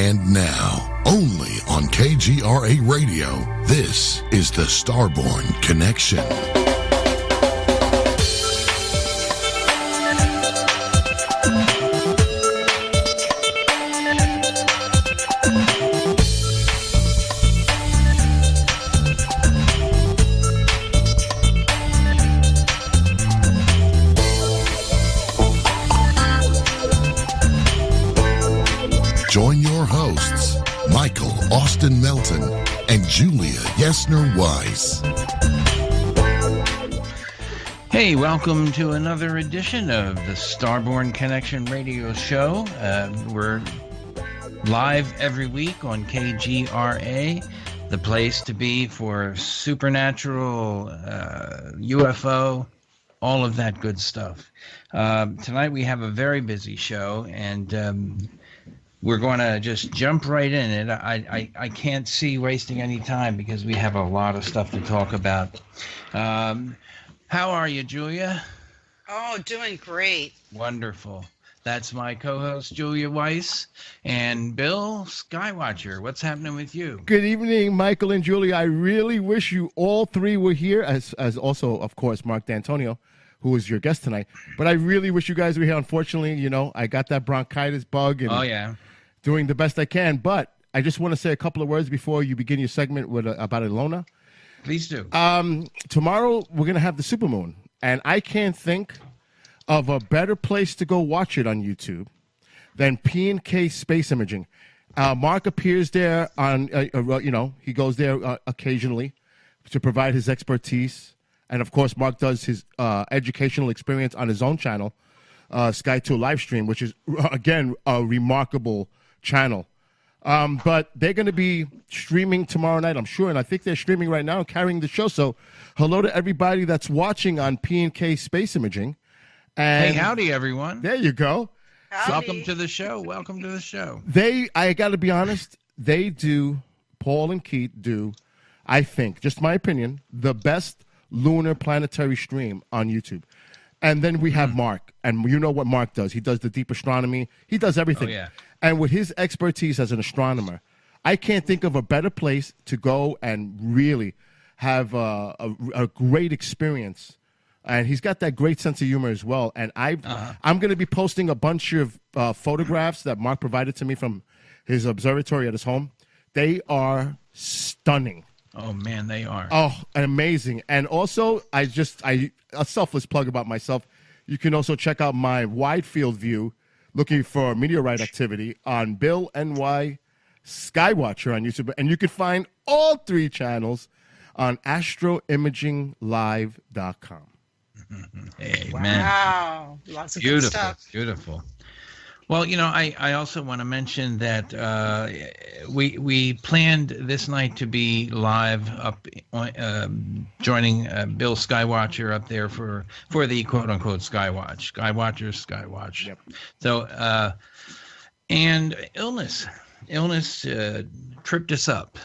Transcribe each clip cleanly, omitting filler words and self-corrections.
And now, only on KGRA Radio, this is the Starborn Connection. Join your hosts, Michael Austin Melton and Julia Yesner-Weiss. Hey, welcome to another edition of the Starborn Connection radio show. We're live every week on KGRA, the place to be for supernatural, UFO, all of that good stuff. Tonight we have a very busy show, and we're going to just jump right in it. I can't see wasting any time because we have a lot of stuff to talk about. How are you, Julia? Oh, doing great. Wonderful. That's my co-host, Julia Weiss, and Bill Skywatcher. What's happening with you? Good evening, Michael and Julia. I really wish you all three were here, as also, of course, Marc D'Antonio, who is your guest tonight. But I really wish you guys were here. Unfortunately, you know, I got that bronchitis bug. And oh, yeah. Doing the best I can, but I just want to say a couple of words before you begin your segment with about Ilona. Please do. Tomorrow we're going to have the supermoon, and I can't think of a better place to go watch it on YouTube than P&K Space Imaging. Marc appears there on, he goes there occasionally to provide his expertise, and of course Marc does his educational experience on his own channel, Sky 2 Livestream, which is again a remarkable channel. But they're going to be streaming tomorrow night, I'm sure, and I think they're streaming right now and carrying the show. So hello to everybody that's watching on P&K Space Imaging. And hey, howdy, everyone. There you go. Howdy. Welcome to the show. Welcome to the show. I got to be honest, Paul and Keith do, I think, just my opinion, the best lunar planetary stream on YouTube. And then we have Marc, and you know what Marc does. He does the deep astronomy. He does everything. Oh, yeah. And with his expertise as an astronomer, I can't think of a better place to go and really have a great experience. And he's got that great sense of humor as well. And I'm going to be posting a bunch of photographs that Marc provided to me from his observatory at his home. They are stunning. Oh, man, they are. Oh, amazing. And also, a selfless plug about myself. You can also check out my wide field view looking for meteorite activity on Bill NY Skywatcher on YouTube. And you can find all three channels on astroimaginglive.com. Hey, Wow. man. Lots of Beautiful, good stuff. beautiful. Well, you know, I also want to mention that we planned this night to be live up, joining Bill Skywatcher up there for the quote-unquote Skywatch. Yep. So, and illness tripped us up.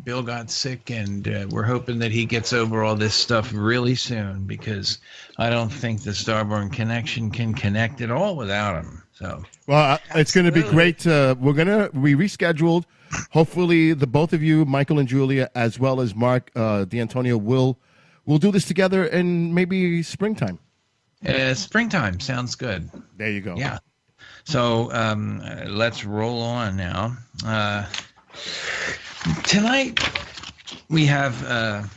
Bill got sick, and we're hoping that he gets over all this stuff really soon, because I don't think the Starborn Connection can connect at all without him. So, well, it's going to be great. We rescheduled. Hopefully, the both of you, Michael and Julia, as well as Marc D'Antonio, will do this together in maybe springtime. Springtime sounds good. There you go. Yeah. So let's roll on now. Tonight we have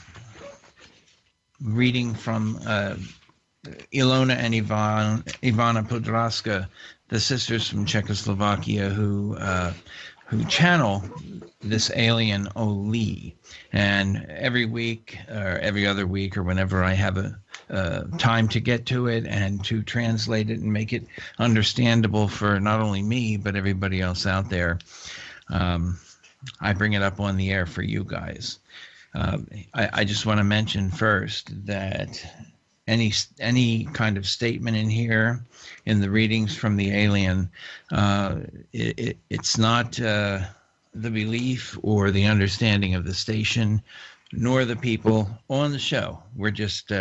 reading from Ilona and Ivana Podraska, the sisters from Czechoslovakia, who channel this alien Oli. And every week or every other week or whenever I have a time to get to it and to translate it and make it understandable for not only me but everybody else out there, I bring it up on the air for you guys. I just want to mention first that any kind of statement in here in the readings from the alien, it's not the belief or the understanding of the station nor the people on the show. We're just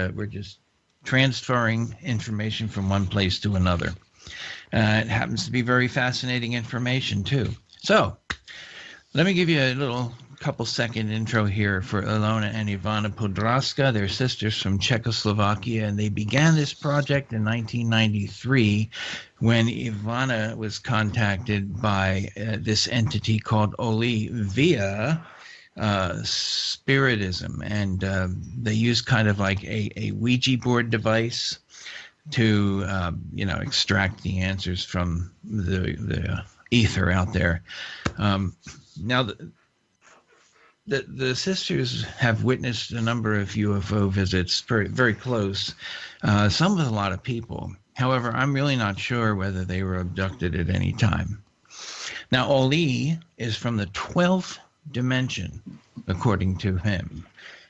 transferring information from one place to another. It happens to be very fascinating information too. So let me give you a little couple second intro here for Ilona and Ivana Podraska. They're sisters from Czechoslovakia, and they began this project in 1993 when Ivana was contacted by this entity called Oli via spiritism, and they use kind of like a Ouija board device to extract the answers from the ether out there. Now the sisters have witnessed a number of UFO visits, very, very close, some with a lot of people. However, I'm really not sure whether they were abducted at any time. Now, Oli is from the 12th dimension, according to him.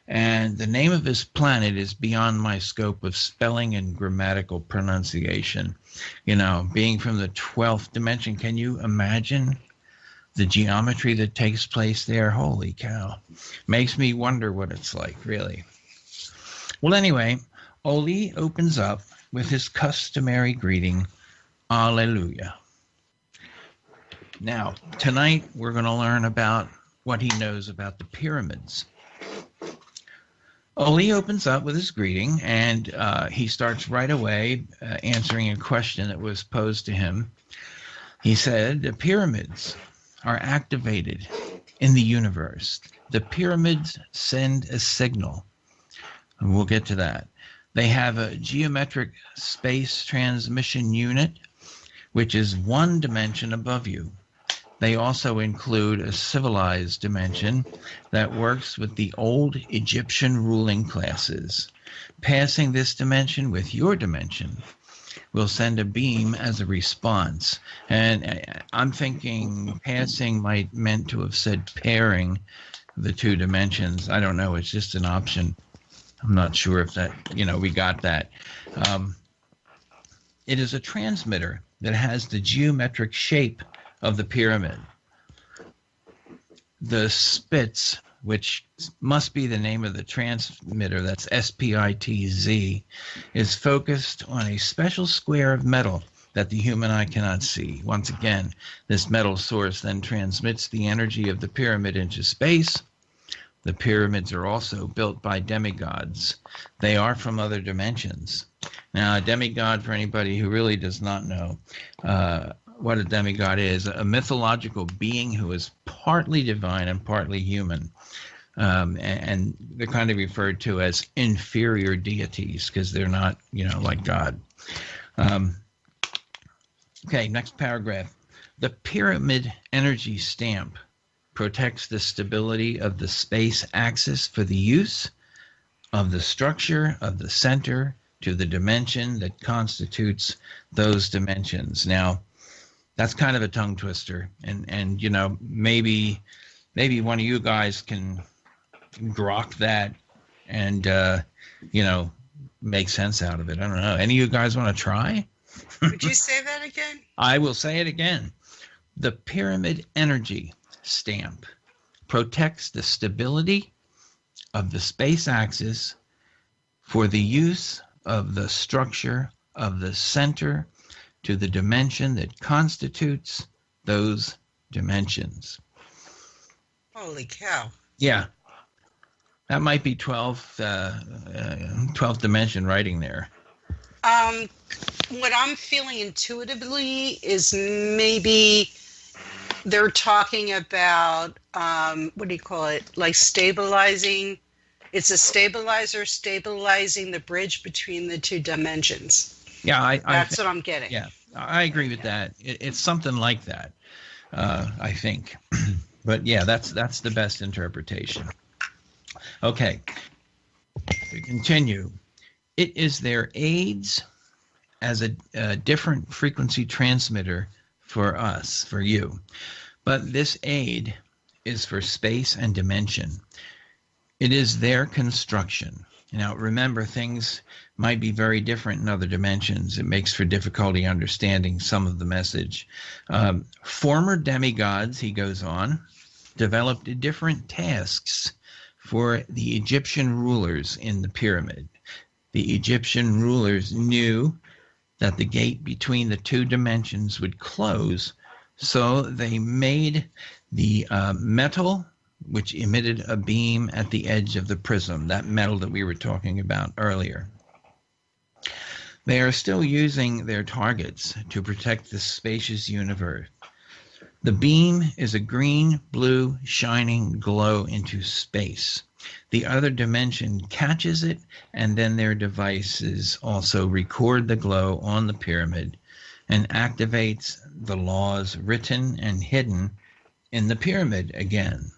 And the name of his planet is beyond my scope of spelling and grammatical pronunciation. Being from the 12th dimension, can you imagine the geometry that takes place there? Holy cow. Makes me wonder what it's like, really. Well, anyway, Oli opens up with his customary greeting, Alleluia. Now, tonight we're going to learn about what he knows about the pyramids. Oli opens up with his greeting, and he starts right away answering a question that was posed to him. He said, the pyramids are activated in the universe. The pyramids send a signal, and we'll get to that. They have a geometric space transmission unit, which is one dimension above you. They also include a civilized dimension that works with the old Egyptian ruling classes. Passing this dimension with your dimension will send a beam as a response. And I'm thinking passing might meant to have said pairing the two dimensions. I don't know. It's just an option. I'm not sure if that, we got that. It is a transmitter that has the geometric shape of the pyramid. The Spitz, which must be the name of the transmitter, that's SPITZ, is focused on a special square of metal that the human eye cannot see. Once again, this metal source then transmits the energy of the pyramid into space. The pyramids are also built by demigods. They are from other dimensions. Now, a demigod, for anybody who really does not know what a demigod is, a mythological being who is partly divine and partly human. And they're kind of referred to as inferior deities because they're not, like God. Okay, next paragraph. The pyramid energy stamp protects the stability of the space axis for the use of the structure of the center to the dimension that constitutes those dimensions. Now, that's kind of a tongue twister, and maybe one of you guys can grok that and make sense out of it. I don't know. Any of you guys want to try? Would you say that again? I will say it again. The pyramid energy stamp protects the stability of the space axis for the use of the structure of the center to the dimension that constitutes those dimensions. Holy cow. Yeah. That might be 12th dimension writing there. What I'm feeling intuitively is maybe they're talking about, what do you call it? Like stabilizing. It's a stabilizer stabilizing the bridge between the two dimensions. Yeah, that's what I'm getting. Yeah, I agree with that. It's something like that, I think. But yeah, that's the best interpretation. Okay, we continue. It is their aids as a different frequency transmitter for us, for you. But this aid is for space and dimension. It is their construction. Now, remember, things might be very different in other dimensions. It makes for difficulty understanding some of the message. Former demigods, he goes on, developed different tasks for the Egyptian rulers in the pyramid. The Egyptian rulers knew that the gate between the two dimensions would close So they made the metal, which emitted a beam at the edge of the prism, that metal that we were talking about earlier. They are still using their targets to protect the spacious universe. The beam is a green, blue, shining glow into space. The other dimension catches it, and then their devices also record the glow on the pyramid and activates the laws written and hidden in the pyramid again.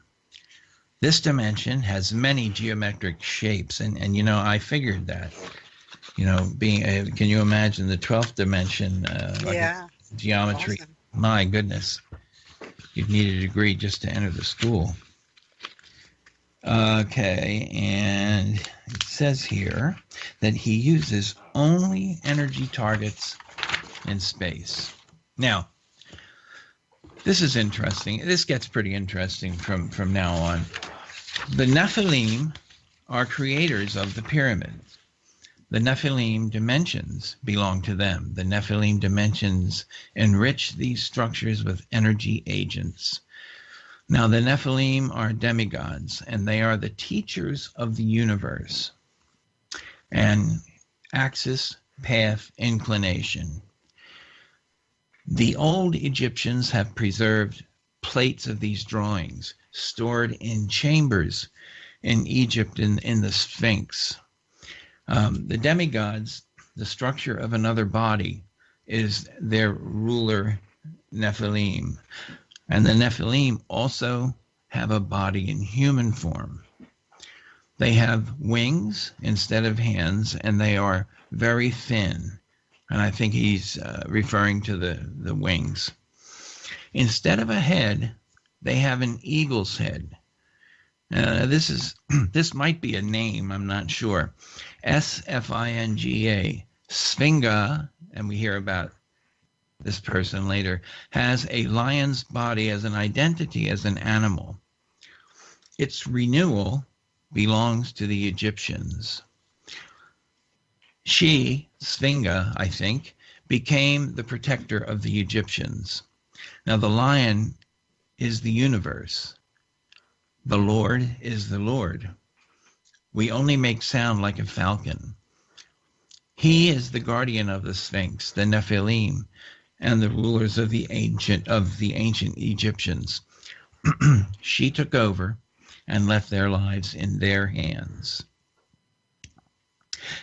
This dimension has many geometric shapes, and I figured that. Being can you imagine the 12th dimension? Yeah. Geometry. Awesome. My goodness. You'd need a degree just to enter the school. Okay, and it says here that he uses only energy targets in space. Now, this is interesting. This gets pretty interesting from now on. The Nephilim are creators of the pyramids. The Nephilim dimensions belong to them. The Nephilim dimensions enrich these structures with energy agents. Now, the Nephilim are demigods, and they are the teachers of the universe. And axis, path, inclination. The old Egyptians have preserved plates of these drawings, stored in chambers in Egypt in the Sphinx. The demigods, the structure of another body, is their ruler Nephilim. And the Nephilim also have a body in human form. They have wings instead of hands, and they are very thin. And I think he's referring to the wings. Instead of a head, they have an eagle's head. This might be a name, I'm not sure. Sfinga, Sfinga, and we hear about this person later, has a lion's body as an identity as an animal. Its renewal belongs to the Egyptians. She, Sfinga, I think, became the protector of the Egyptians. Now the lion is the universe. The Lord is the Lord. We only make sound like a falcon. He is the guardian of the Sphinx, the Nephilim, and the rulers of the ancient Egyptians. She took over and left their lives in their hands.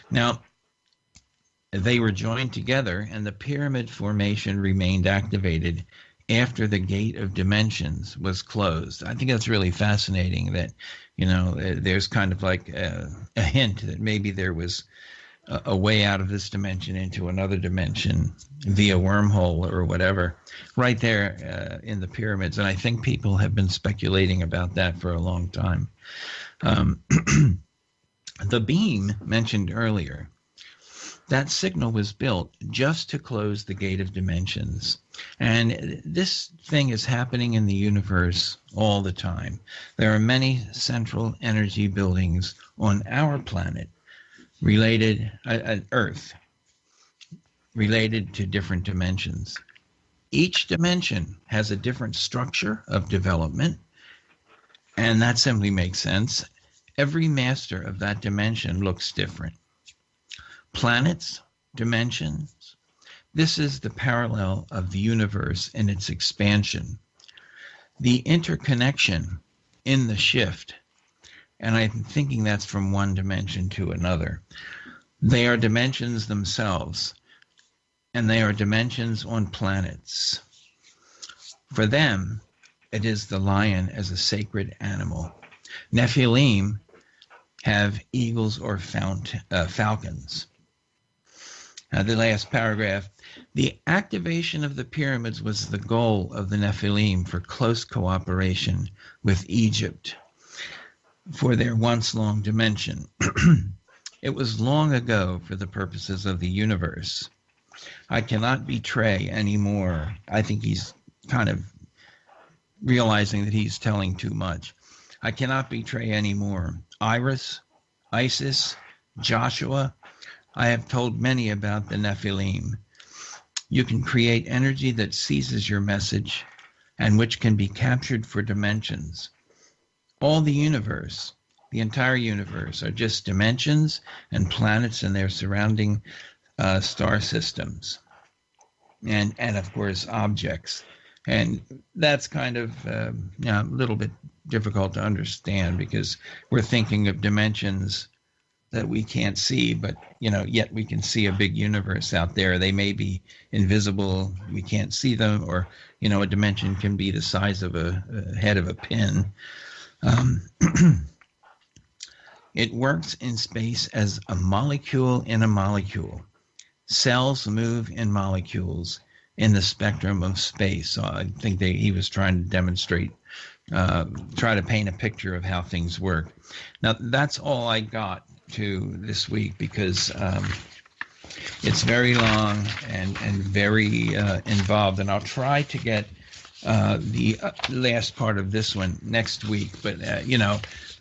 Now, they were joined together, and the pyramid formation remained activated after the gate of dimensions was closed. I think that's really fascinating that, there's kind of like a hint that maybe there was a way out of this dimension into another dimension via wormhole or whatever, right there in the pyramids. And I think people have been speculating about that for a long time. The beam mentioned earlier, that signal was built just to close the gate of dimensions. And this thing is happening in the universe all the time. There are many central energy buildings on our planet related, Earth, related to different dimensions. Each dimension has a different structure of development, and that simply makes sense. Every master of that dimension looks different. Planets, dimensions, this is the parallel of the universe in its expansion. The interconnection in the shift, and I'm thinking that's from one dimension to another. They are dimensions themselves, and they are dimensions on planets. For them, it is the lion as a sacred animal. Nephilim have eagles or falcons. The last paragraph, the activation of the pyramids was the goal of the Nephilim for close cooperation with Egypt for their once-long dimension. It was long ago for the purposes of the universe. I cannot betray anymore. I think he's kind of realizing that he's telling too much. I cannot betray anymore. Isis, Joshua, I have told many about the Nephilim. You can create energy that seizes your message and which can be captured for dimensions. All the universe, the entire universe, are just dimensions and planets and their surrounding star systems, and of course objects. And that's kind of a little bit difficult to understand because we're thinking of dimensions that we can't see, but yet we can see a big universe out there. They may be invisible, we can't see them, or a dimension can be the size of a head of a pin. It works in space as a molecule in a molecule. Cells move in molecules in the spectrum of space. So I think he was trying to demonstrate, try to paint a picture of how things work. Now, that's all I got to this week because it's very long and very involved. And I'll try to get the last part of this one next week. But,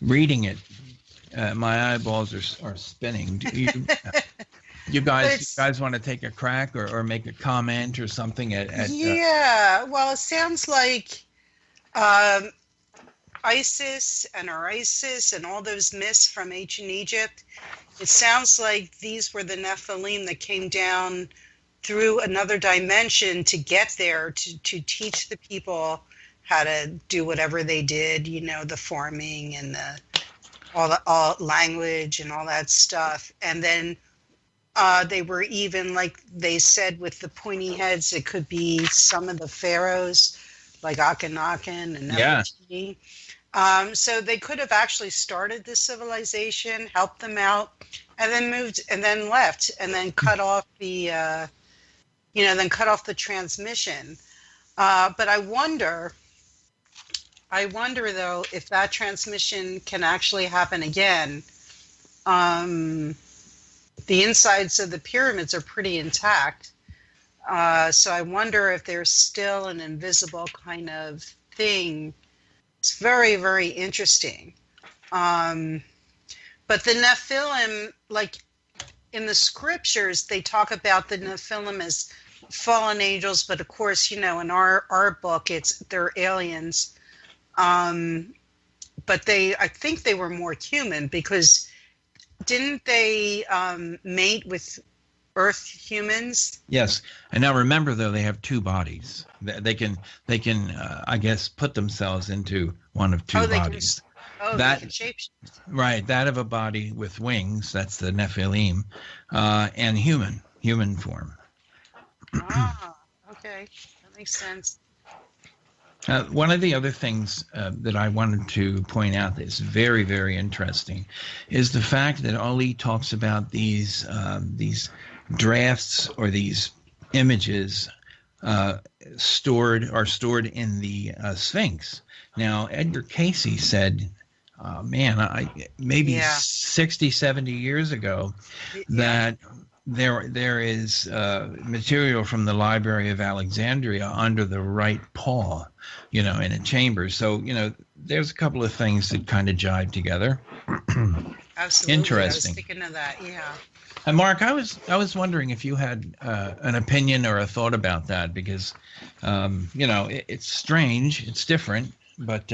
reading it, my eyeballs are spinning. You guys want to take a crack or make a comment or something at yeah, well, it sounds like Isis and Orisis and all those myths from ancient Egypt, it sounds like these were the Nephilim that came down through another dimension to get there to teach the people how to do whatever they did, the farming and all language and all that stuff. And then they were even, like they said, with the pointy heads, it could be some of the pharaohs, like Akhenaten and Nefertiti. So they could have actually started this civilization, helped them out, and then moved, and then left, and then cut off the, transmission. But I wonder though if that transmission can actually happen again. The insides of the pyramids are pretty intact. So I wonder if there's still an invisible kind of thing. It's very, very interesting. But the Nephilim, like in the scriptures, they talk about the Nephilim as fallen angels, but of course, in our book, they're aliens. But I think they were more human because didn't they mate with Earth humans? Yes. And now remember, though, they have two bodies. They can I guess, put themselves into one of two bodies. They can shape. Right. That of a body with wings. That's the Nephilim, and human form. Ah, okay. That makes sense. One of the other things that I wanted to point out that is very, very interesting is the fact that Ali talks about these drafts or these images stored in the Sphinx. Now, Edgar Casey said, maybe 60, 70 years ago, that there is material from the Library of Alexandria under the right paw, in a chamber. So, there's a couple of things that kind of jive together. Absolutely. Interesting. I was thinking of that, yeah. And Mark, I was wondering if you had an opinion or a thought about that because, it's strange, it's different, but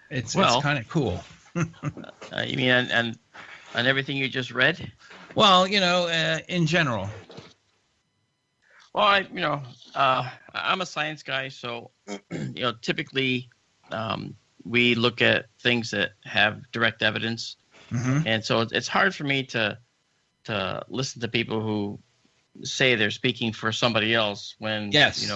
it's kind of cool. You mean and everything you just read? Well, in general. Well, I'm a science guy, so typically we look at things that have direct evidence, and so it's hard for me to listen to people who say they're speaking for somebody else when that's the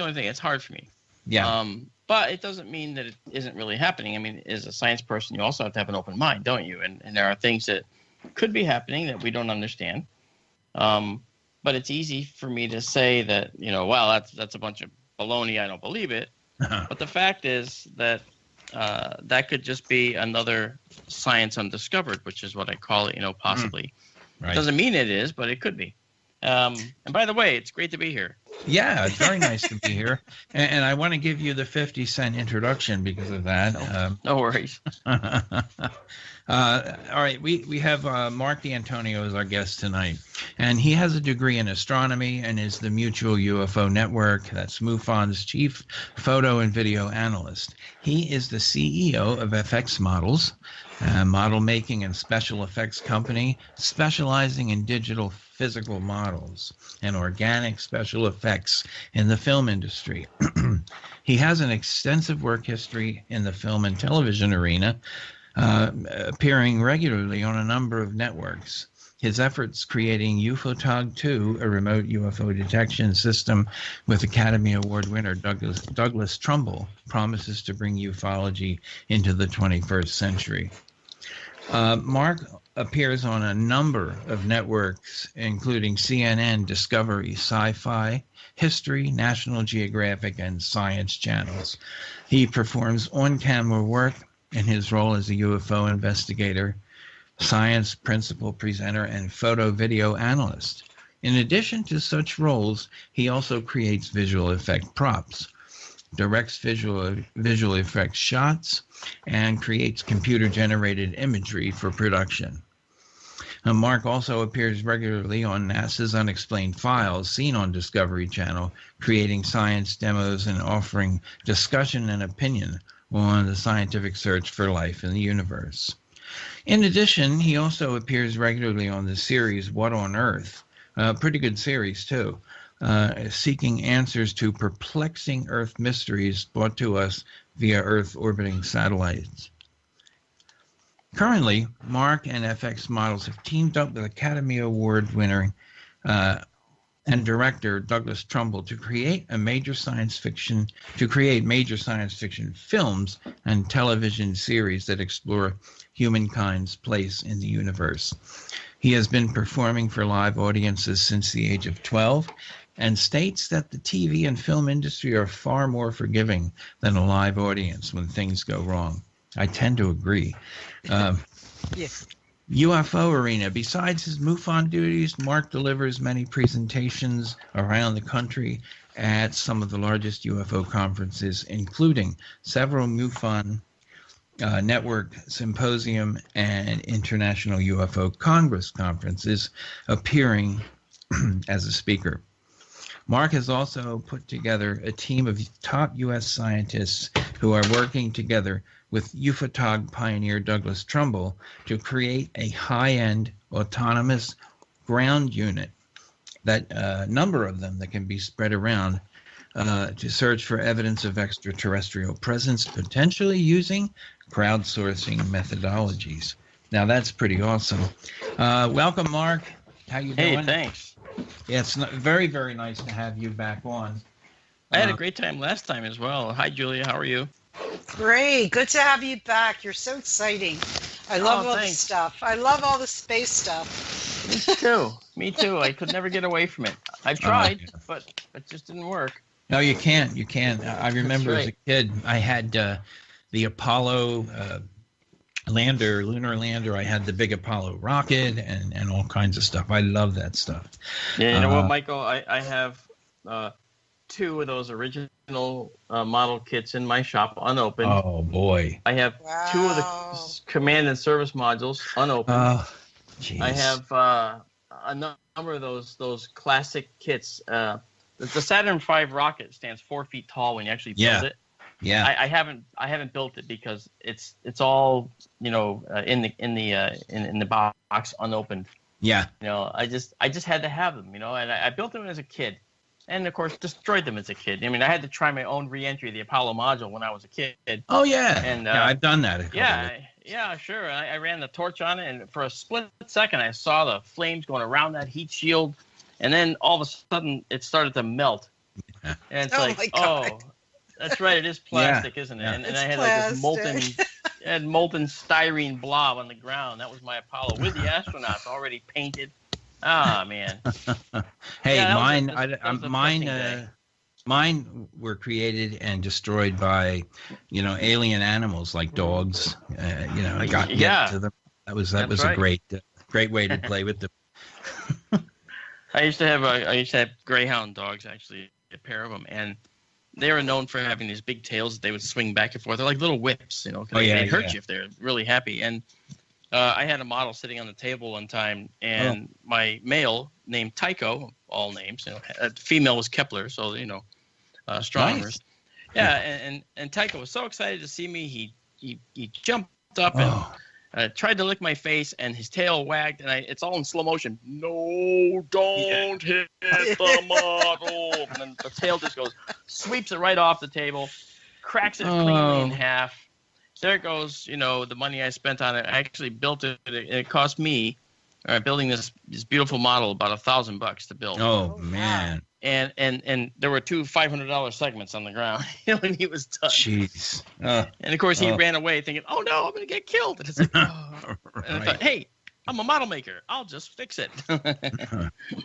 only thing. It's hard for me. Yeah. But it doesn't mean that it isn't really happening. I mean, as a science person, you also have to have an open mind, don't you? And there are things that could be happening that we don't understand. But it's easy for me to say that, well, that's a bunch of baloney. I don't believe it. But the fact is that that could just be another science undiscovered, which is what I call it, possibly. Right. Doesn't mean it is, but it could be. And by the way, it's great to be here. Yeah, it's very nice to be here. And I want to give you the 50-cent introduction because of that. No worries. All right, we have Marc D'Antonio as our guest tonight, and he has a degree in astronomy and is the Mutual UFO Network, that's MUFON's chief photo and video analyst. He is the CEO of FX Models, a model making and special effects company specializing in digital physical models and organic special effects in the film industry. He has an extensive work history in the film and television arena, appearing regularly on a number of networks. His efforts creating UFOTOG 2, a remote UFO detection system with Academy Award winner Douglas Trumbull, promises to bring ufology into the 21st century. Marc appears on a number of networks, including CNN, Discovery, Sci-Fi, History, National Geographic, and Science channels. He performs on-camera work in his role as a UFO investigator, science principal presenter, and photo-video analyst. In addition to such roles, he also creates visual effect props, directs visual effects shots, and creates computer-generated imagery for production. Marc also appears regularly on NASA's Unexplained Files, seen on Discovery Channel, creating science demos and offering discussion and opinion on the scientific search for life in the universe. In addition, he also appears regularly on the series What on Earth, a pretty good series too, seeking answers to perplexing Earth mysteries brought to us via Earth orbiting satellites. Currently, Marc and FX Models have teamed up with Academy Award winner and director Douglas Trumbull to create major science fiction films and television series that explore humankind's place in the universe. He has been performing for live audiences since the age of 12 and states that the TV and film industry are far more forgiving than a live audience when things go wrong. I tend to agree. Yes. UFO arena. Besides his MUFON duties, Marc delivers many presentations around the country at some of the largest UFO conferences, including several MUFON Network Symposium and International UFO Congress conferences, appearing as a speaker. Marc has also put together a team of top U.S. scientists who are working together with UFOTOG pioneer Douglas Trumbull to create a high-end autonomous ground unit, that number of them that can be spread around to search for evidence of extraterrestrial presence, potentially using crowdsourcing methodologies. Now that's pretty awesome. Welcome, Marc. How you doing? Hey, thanks. Yeah, it's very, very nice to have you back on. I had a great time last time as well. Hi, Julia. How are you? Great. Good to have you back. You're so exciting. I love all thanks. the stuff. I love all the space stuff. Me too. Me too. I could never get away from it. I've tried, but it just didn't work. No, you can't. You can't. I remember as a kid, I had the Apollo lunar lander. I had the big Apollo rocket and all kinds of stuff. I love that stuff. Yeah, you know what, Michael? I have two of those original model kits in my shop unopened. Oh, boy. I have two of the command and service modules unopened. Oh, jeez. I have a number of those classic kits. The Saturn V rocket stands 4 feet tall when you actually build it. Yeah. I haven't built it because it's all in the box unopened. Yeah. I just had to have them. And I built them as a kid, and of course destroyed them as a kid. I mean, I had to try my own re-entry of the Apollo module when I was a kid. Oh yeah. And yeah, I've done that. Yeah, sure. I ran the torch on it, and for a split second, I saw the flames going around that heat shield, and then all of a sudden, it started to melt. Yeah. And it's that's right. It is plastic, isn't it? Yeah. And I had like this molten styrene blob on the ground. That was my Apollo with the astronauts already painted. Ah, man. Hey, yeah, mine were created and destroyed by, alien animals like dogs. I got to them. That was right. a great way to play with them. I used to have greyhound dogs, actually, a pair of them, and they were known for having these big tails that they would swing back and forth. They're like little whips, you know. They'd hurt you if they're really happy. And I had a model sitting on the table one time, and my male named Tycho, all names, you know, female was Kepler, so you know, astronomers. Nice. Yeah, and Tycho was so excited to see me. He jumped up and tried to lick my face, and his tail wagged, and it's all in slow motion. No, don't hit the model. And then the tail just sweeps it right off the table, cracks it cleanly in half. There goes, you know, the money I spent on it. I actually built it. It cost me, building this beautiful model, about $1,000 to build. Oh man! And there were two $500 segments on the ground when he was done. Jeez. And of course he ran away thinking, "Oh no, I'm gonna get killed." And it's like, and I thought, "Hey, I'm a model maker. I'll just fix it."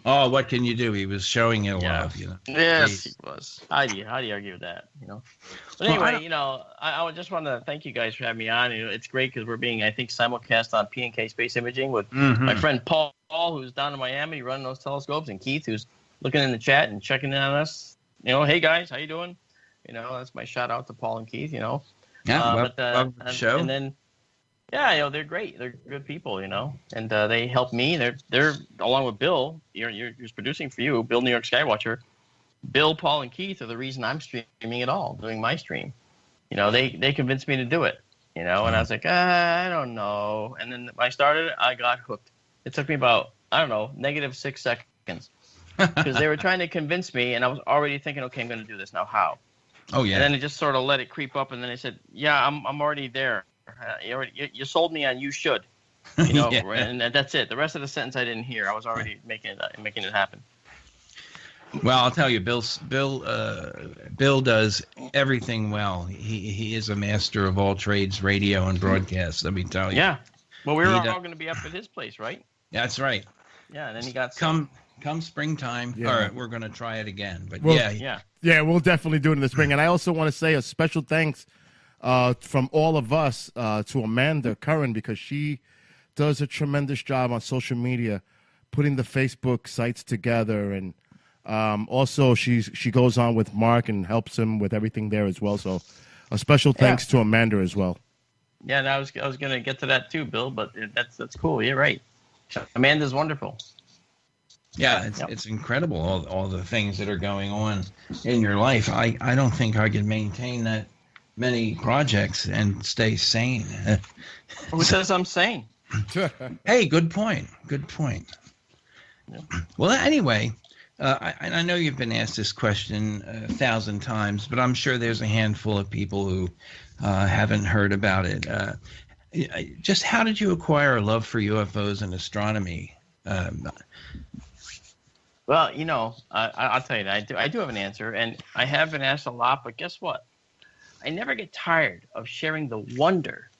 Oh, what can you do? He was showing you love, you know. Yes, Jeez. He was. How do you argue with that? You know. But anyway, you know, I would just want to thank you guys for having me on. You know, it's great because we're being, I think, simulcast on P&K Space Imaging with my friend Paul, who's down in Miami running those telescopes, and Keith, who's looking in the chat and checking in on us. You know, hey guys, how you doing? You know, that's my shout out to Paul and Keith. You know. Yeah. Show. And then. Yeah, you know, they're great. They're good people, you know, and they help me. They're along with Bill. Who's producing for you, Bill New York Skywatcher. Bill, Paul, and Keith are the reason I'm streaming at all, doing my stream. You know, they convinced me to do it. You know, and I was like, I don't know. And then when I started, I got hooked. It took me about -6 seconds because they were trying to convince me, and I was already thinking, okay, I'm going to do this now. How? Oh yeah. And then it just sort of let it creep up, and then I said, yeah, I'm already there. You sold me on you should, you know, and that's it. The rest of the sentence I didn't hear. I was already making it happen. Well, I'll tell you, Bill does everything well. He is a master of all trades, radio and broadcast. Let me tell you. Yeah. Well, we were all going to be up at his place, right? That's right. Yeah, and then he got come springtime. Yeah. All right, we're going to try it again. But yeah, we'll definitely do it in the spring. And I also want to say a special thanks. From all of us to Amanda Curran, because she does a tremendous job on social media, putting the Facebook sites together, and also she goes on with Marc and helps him with everything there as well. So a special thanks to Amanda as well. Yeah, and I was going to get to that too, Bill, but that's cool. You're right. Amanda's wonderful. Yeah, it's incredible all the things that are going on in your life. I don't think I can maintain that many projects and stay sane. Who says I'm sane? Hey, good point. Yeah. Well, anyway, I know you've been asked this question 1,000 times, but I'm sure there's a handful of people who haven't heard about it. Just how did you acquire a love for UFOs and astronomy? Well, you know, I'll tell you that I do have an answer, and I have been asked a lot, but guess what? I never get tired of sharing the wonder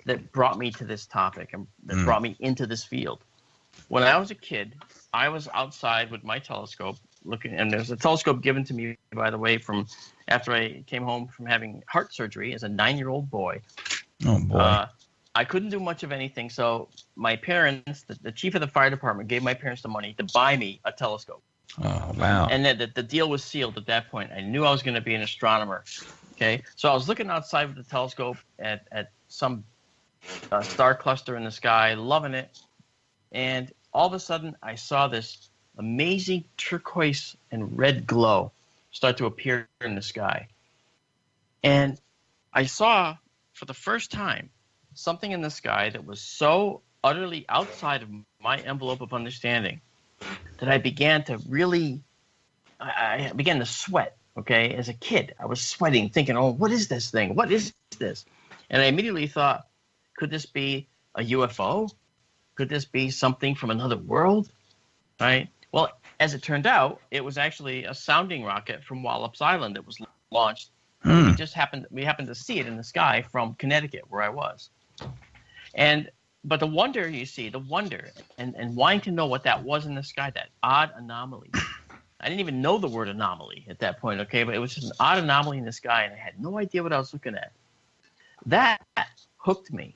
that brought me to this topic and that brought me into this field. When I was a kid, I was outside with my telescope looking, and there's a telescope given to me, by the way, from after I came home from having heart surgery as a 9-year-old boy. Oh, boy. I couldn't do much of anything, so my parents, the chief of the fire department, gave my parents the money to buy me a telescope. Oh, wow. And then the deal was sealed at that point. I knew I was going to be an astronomer. Okay, so I was looking outside with the telescope at some star cluster in the sky, loving it. And all of a sudden, I saw this amazing turquoise and red glow start to appear in the sky. And I saw, for the first time, something in the sky that was so utterly outside of my envelope of understanding that I began to I began to sweat. Okay, as a kid, I was sweating, thinking, oh, what is this thing? What is this? And I immediately thought, could this be a UFO? Could this be something from another world? Right? Well, as it turned out, it was actually a sounding rocket from Wallops Island that was launched. We happened to see it in the sky from Connecticut, where I was. But the wonder, and wanting to know what that was in the sky, that odd anomaly. I didn't even know the word anomaly at that point, okay? But it was just an odd anomaly in the sky, and I had no idea what I was looking at. That hooked me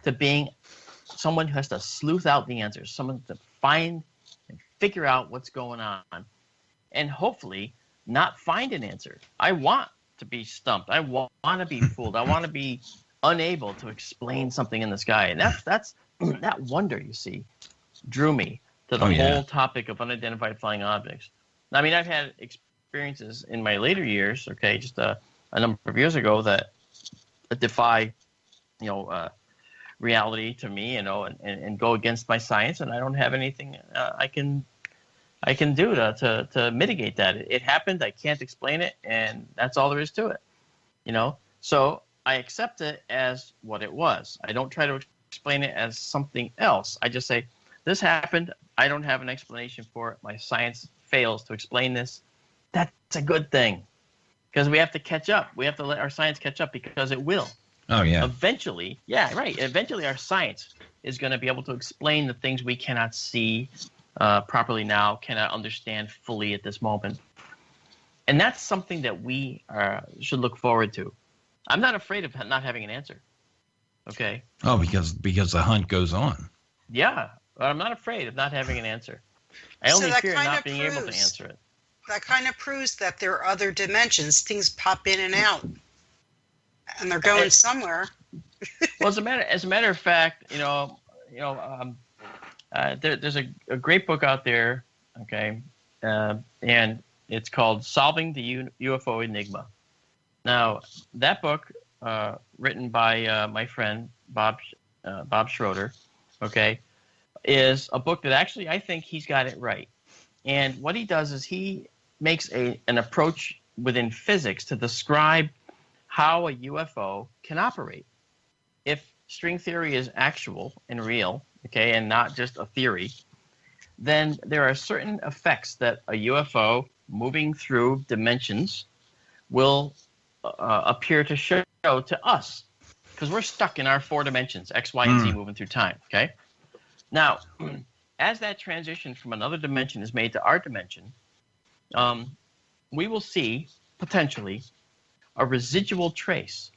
to being someone who has to sleuth out the answers, someone to find figure out what's going on, and hopefully not find an answer. I want to be stumped. I want to be fooled. I want to be unable to explain something in the sky. And that's that wonder, you see, drew me to the whole topic of unidentified flying objects. I mean, I've had experiences in my later years, okay, just a number of years ago that defy, reality to me, and go against my science, and I don't have anything I can do to mitigate that. It happened. I can't explain it, and that's all there is to it. So I accept it as what it was. I don't try to explain it as something else. I just say, this happened. I don't have an explanation for it. My science fails to explain this. That's a good thing, because we have to catch up. We have to let our science catch up, because it will. Oh, yeah. Eventually, eventually our science is going to be able to explain the things we cannot see properly now, cannot understand fully at this moment. And that's something that we should look forward to. I'm not afraid of not having an answer. Okay? Oh, because the hunt goes on. Yeah, but I'm not afraid of not having an answer. I only fear not being able to answer it. That kind of proves that there are other dimensions. Things pop in and out, and they're going somewhere. Well, as a matter of fact, there's a great book out there, okay, and it's called "Solving the UFO Enigma." Now, that book, written by my friend Bob Schroeder, okay, is a book that actually I think he's got it right. And what he does is he makes an approach within physics to describe how a UFO can operate. If string theory is actual and real, okay, and not just a theory, then there are certain effects that a UFO moving through dimensions will appear to show to us, because we're stuck in our 4 dimensions, X, Y, and Z, moving through time, okay? Now, as that transition from another dimension is made to our dimension, we will see, potentially, a residual trace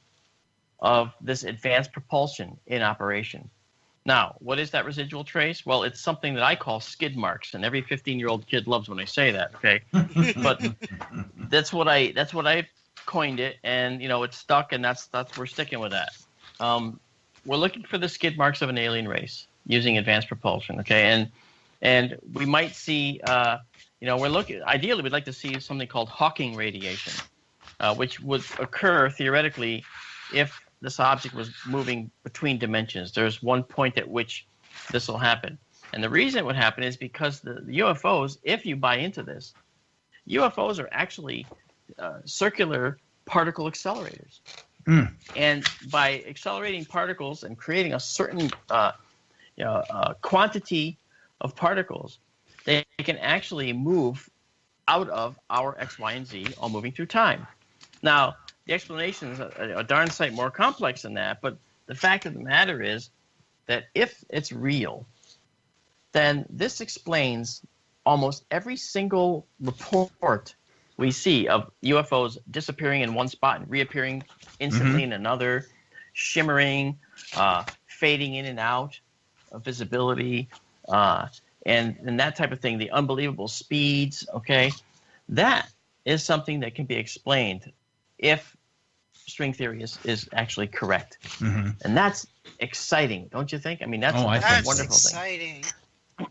of this advanced propulsion in operation. Now, what is that residual trace? Well, it's something that I call skid marks, and every 15-year-old kid loves when I say that, okay? But that's what I coined it, and it's stuck, and that's we're sticking with that. We're looking for the skid marks of an alien race using advanced propulsion, okay? And we might see, ideally we'd like to see something called Hawking radiation, which would occur theoretically if this object was moving between dimensions. There's one point at which this will happen. And the reason it would happen is because the UFOs, if you buy into this, UFOs are actually circular particle accelerators. And by accelerating particles and creating a certain quantity of particles, they can actually move out of our X, Y, and Z, all moving through time. Now, the explanation is a darn sight more complex than that, but the fact of the matter is that if it's real, then this explains almost every single report we see of UFOs disappearing in one spot and reappearing instantly in another, shimmering, fading in and out of visibility, and that type of thing, the unbelievable speeds, okay? That is something that can be explained if string theory is actually correct. And that's exciting, don't you think? I mean, that's a wonderful exciting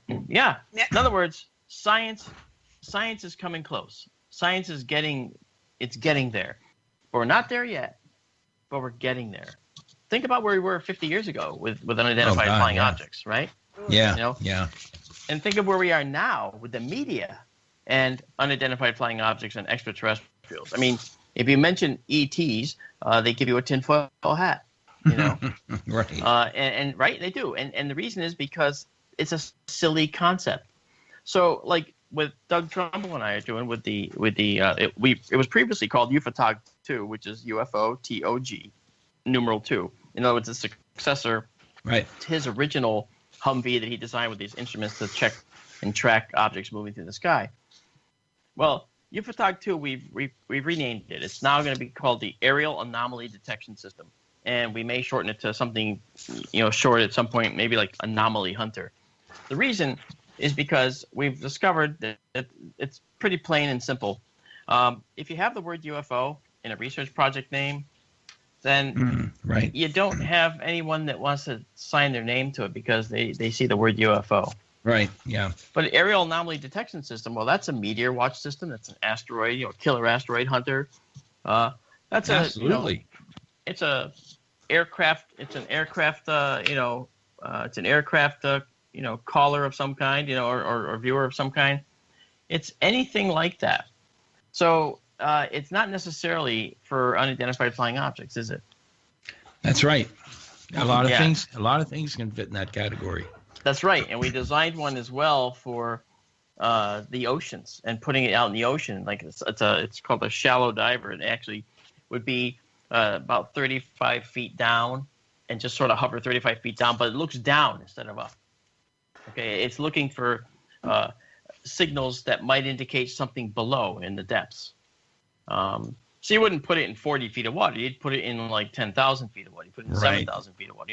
thing. Yeah. In other words, science is coming close. Science is getting there. But we're not there yet, but we're getting there. Think about where we were 50 years ago with unidentified flying objects, right? Yeah. And think of where we are now with the media and unidentified flying objects and extraterrestrials. I mean, if you mention ETs, they give you a tinfoil hat, Right. And right, they do. And the reason is because it's a silly concept. So, like with Doug Trumbull and I are doing it was previously called UFOTOG 2, which is UFO-TOG, numeral 2. In other words, it's a successor to his original Humvee that he designed with these instruments to check and track objects moving through the sky. Well, UFOTOG 2, we've renamed it. It's now going to be called the Aerial Anomaly Detection System, and we may shorten it to something, short at some point, maybe like Anomaly Hunter. The reason is because we've discovered that it's pretty plain and simple. If you have the word UFO in a research project name, then right. you don't have anyone that wants to sign their name to it because they see the word UFO. Right, yeah. But aerial anomaly detection system, well, that's a meteor watch system. That's an asteroid, killer asteroid hunter. That's Absolutely. It's a aircraft. It's an aircraft. It's an aircraft. Caller of some kind. Or viewer of some kind. It's anything like that. So it's not necessarily for unidentified flying objects, is it? That's right. A lot of things can fit in that category. That's right, and we designed one as well for the oceans and putting it out in the ocean. Like it's called a shallow diver. It actually would be about 35 feet down and just sort of hover 35 feet down, but it looks down instead of up. Okay, it's looking for signals that might indicate something below in the depths. So you wouldn't put it in 40 feet of water. You'd put it in like 10,000 feet of water. You put it in 7,000 feet of water.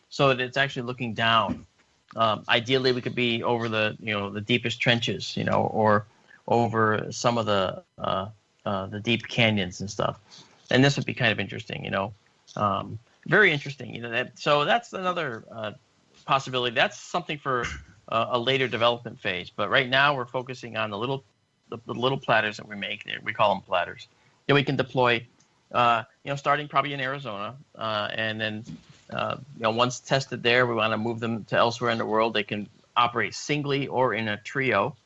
So that it's actually looking down. Ideally, we could be over the deepest trenches, or over some of the deep canyons and stuff. And this would be kind of interesting, very interesting. So that's another possibility. That's something for a later development phase. But right now, we're focusing on the little platters that we make. We call them platters. That we can deploy, starting probably in Arizona, and then. Once tested there, we want to move them to elsewhere in the world. They can operate singly or in a trio,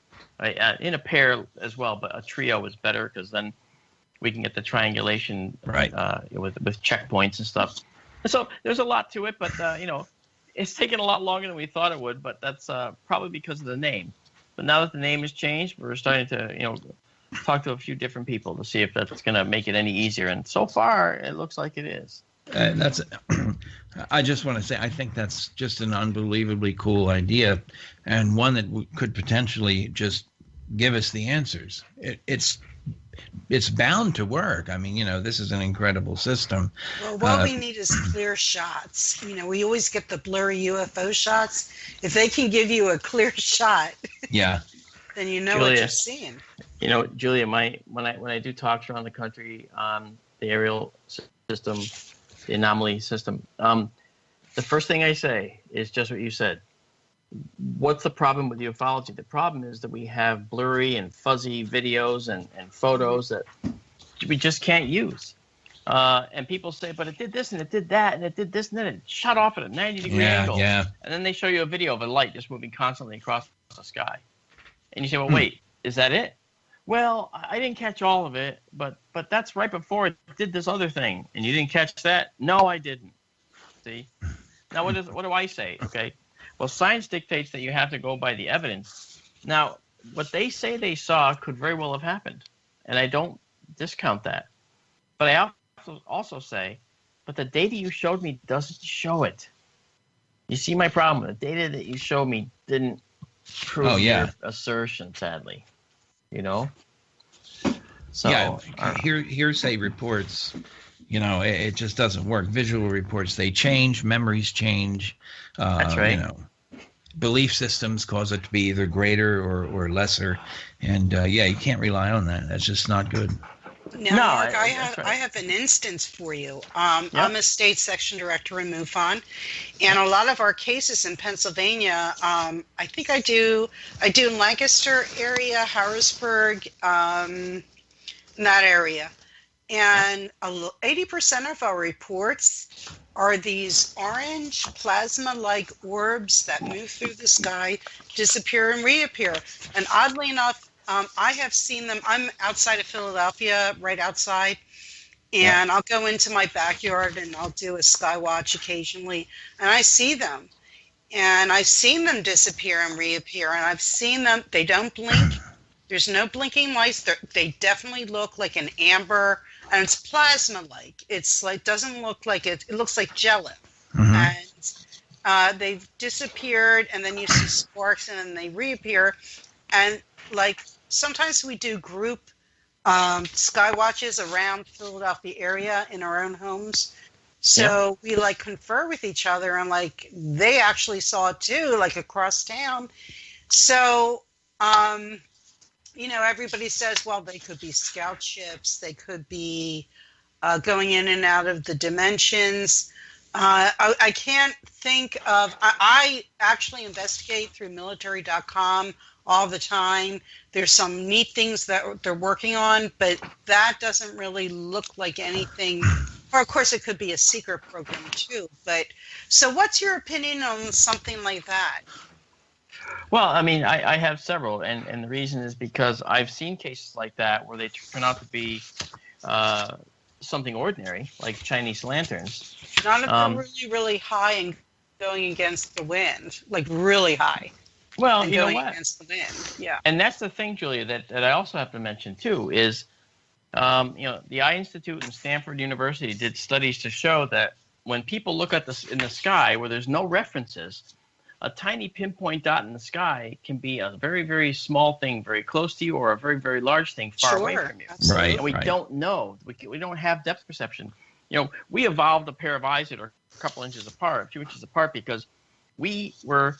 in a pair as well. But a trio is better because then we can get the triangulation with checkpoints and stuff. So there's a lot to it, but it's taken a lot longer than we thought it would. But that's probably because of the name. But now that the name has changed, we're starting to talk to a few different people to see if that's going to make it any easier. And so far, it looks like it is. I just want to say, I think that's just an unbelievably cool idea, and one that could potentially just give us the answers. It's bound to work. I mean, this is an incredible system. Well, what we need is clear shots. We always get the blurry UFO shots. If they can give you a clear shot, yeah, then Julia, what you're seeing. Julia, when I do talks around the country on the aerial system, the anomaly system, the first thing I say is just what you said. What's the problem with ufology? The problem is that we have blurry and fuzzy videos and photos that we just can't use. And people say, but it did this and it did that and it did this and then it shot off at a 90-degree angle. Yeah. And then they show you a video of a light just moving constantly across the sky. And you say, well, wait, is that it? Well, I didn't catch all of it, but that's right before it did this other thing. And you didn't catch that? No, I didn't. See? Now, what do I say? Okay. Well, science dictates that you have to go by the evidence. Now, what they say they saw could very well have happened, and I don't discount that. But I also say, but the data you showed me doesn't show it. You see my problem? The data that you showed me didn't prove your assertion, sadly. So, yeah, hearsay reports, it just doesn't work. Visual reports, they change, memories change. That's right. Belief systems cause it to be either greater or lesser. And you can't rely on that. That's just not good. Now, Mark, I have an instance for you. I'm a state section director in MUFON, and a lot of our cases in Pennsylvania, I think I do Lancaster area, Harrisburg, that area. And 80% of our reports are these orange plasma-like orbs that move through the sky, disappear and reappear. And oddly enough, I have seen them. I'm outside of Philadelphia, right outside, and I'll go into my backyard and I'll do a sky watch occasionally, and I see them. And I've seen them disappear and reappear, and I've seen them, they don't blink. There's no blinking lights. They definitely look like an amber, and it's plasma-like. It's like, doesn't look like it looks like jello. Mm-hmm. And they've disappeared, and then you see sparks, and then they reappear. And like sometimes we do group sky watches around Philadelphia area in our own homes. So we like confer with each other, and like they actually saw it too, like across town. So, everybody says, well, they could be scout ships. They could be going in and out of the dimensions. I can't think of. I actually investigate through military.com all the time. There's some neat things that they're working on, but that doesn't really look like anything. Or, of course, it could be a secret program too. But so, what's your opinion on something like that? Well, I mean, I have several, and the reason is because I've seen cases like that where they turn out to be something ordinary, like Chinese lanterns. Not if they're really, really high and going against the wind, like really high. Well, and you know going what? against the wind, yeah. And that's the thing, Julia, that I also have to mention too is, the Eye Institute and Stanford University did studies to show that when people look at this in the sky where there's no references, a tiny pinpoint dot in the sky can be a very, very small thing very close to you, or a very, very large thing far away from you. Absolutely. Right. And we don't know. We don't have depth perception. We evolved a pair of eyes that are a couple inches apart, a few inches apart, because we were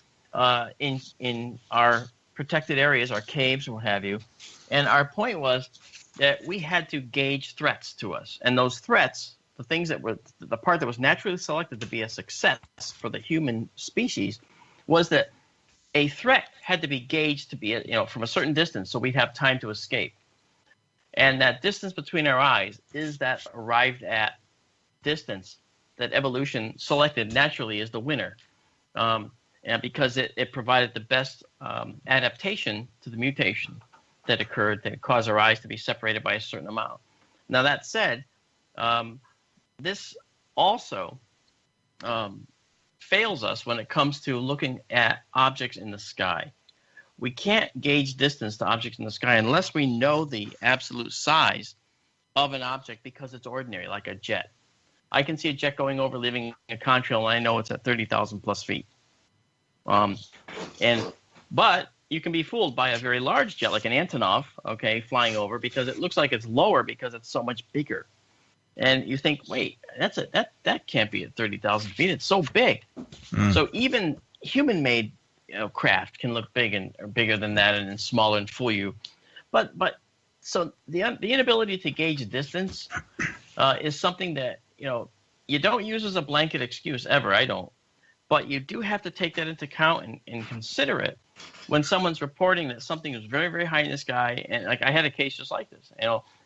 in our protected areas, our caves and what have you. And our point was that we had to gauge threats to us. And those threats, the things that were the part that was naturally selected to be a success for the human species, was that a threat had to be gauged to be, from a certain distance, so we'd have time to escape. And that distance between our eyes is that arrived at distance that evolution selected naturally as the winner, and because it provided the best adaptation to the mutation that occurred that caused our eyes to be separated by a certain amount. Now, that said, this also fails us when it comes to looking at objects in the sky. We can't gauge distance to objects in the sky unless we know the absolute size of an object because it's ordinary, like a jet. I can see a jet going over, leaving a contrail, and I know it's at 30,000 plus feet. But you can be fooled by a very large jet, like an Antonov, flying over, because it looks like it's lower because it's so much bigger. And you think, wait, that can't be at 30,000 feet. It's so big. So even human-made craft can look big or bigger than that and smaller and fool you. But so the inability to gauge distance is something that you don't use as a blanket excuse ever. I don't. But you do have to take that into account and consider it when someone's reporting that something is very, very high in the sky. And like I had a case just like this,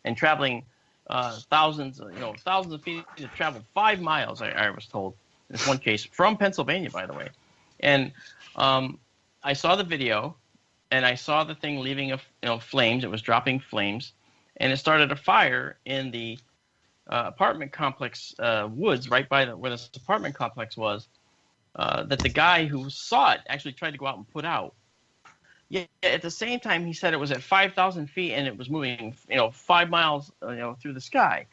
and traveling thousands of feet to travel 5 miles. I was told in this one case from Pennsylvania, by the way. And I saw the video, and I saw the thing leaving flames. It was dropping flames, and it started a fire in the apartment complex woods right by where this apartment complex was. That the guy who saw it actually tried to go out and put out. Yet at the same time, he said it was at 5,000 feet and it was moving, 5 miles, through the sky.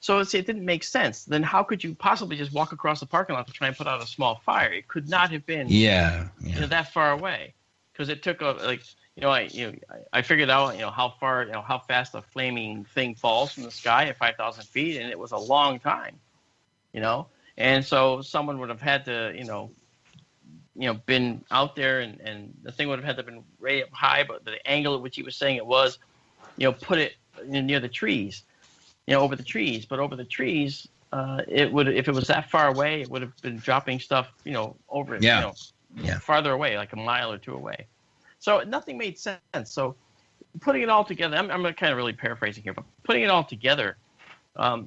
So it didn't make sense. Then how could you possibly just walk across the parking lot to try and put out a small fire? It could not have been that far away, because it took I figured out how fast a flaming thing falls from the sky at 5,000 feet, and it was a long time, And so someone would have had to, been out there, and the thing would have had to have been way up high, but the angle at which he was saying it was, put it near the trees, over the trees. But over the trees, it would, if it was that far away, it would have been dropping stuff, over it, farther away, like a mile or two away. So nothing made sense. So putting it all together, I'm kind of really paraphrasing here, but putting it all together, I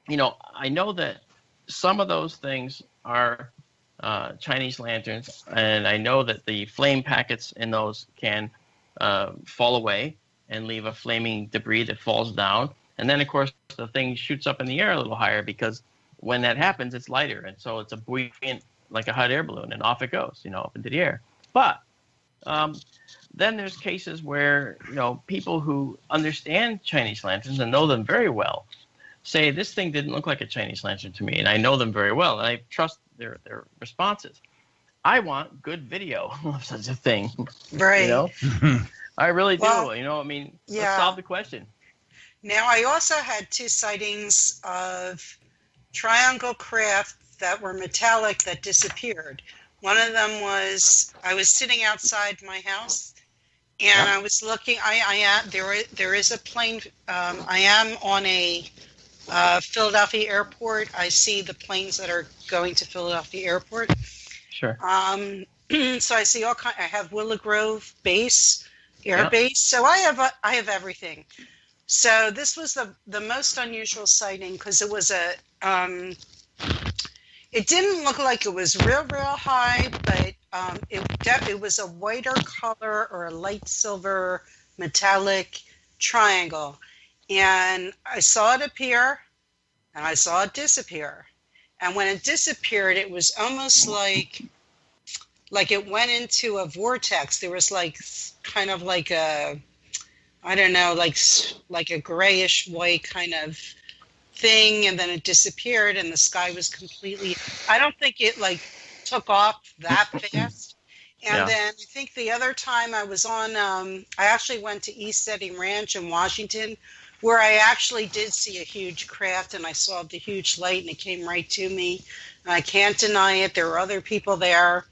know that some of those things are Chinese lanterns, and I know that the flame packets in those can fall away and leave a flaming debris that falls down. And then, of course, the thing shoots up in the air a little higher, because when that happens, it's lighter. And so it's a buoyant, like a hot air balloon, and off it goes, up into the air. But then there's cases where, people who understand Chinese lanterns and know them very well say, this thing didn't look like a Chinese lantern to me, and I know them very well, and I trust their responses. I want good video of such a thing. Right. I really do. Let's solve the question. Now, I also had 2 sightings of triangle craft that were metallic that disappeared. One of them was I was sitting outside my house, and I was looking. There is a plane. I am on a Philadelphia airport. I see the planes that are going to Philadelphia airport. Sure. So I see all kind. I have Willow Grove base, air base. So I have everything. So this was the most unusual sighting because it was a. It didn't look like it was real high, but it was a whiter color or a light silver metallic triangle, and I saw it appear, and I saw it disappear, and when it disappeared, it was almost like it went into a vortex. There was like kind of like a, I don't know, like a grayish white kind of thing, and then it disappeared, and the sky was completely. I don't think it like took off that fast. And then I think the other time I was on, I actually went to East Setting Ranch in Washington, where I actually did see a huge craft, and I saw the huge light, and it came right to me. And I can't deny it. There were other people there.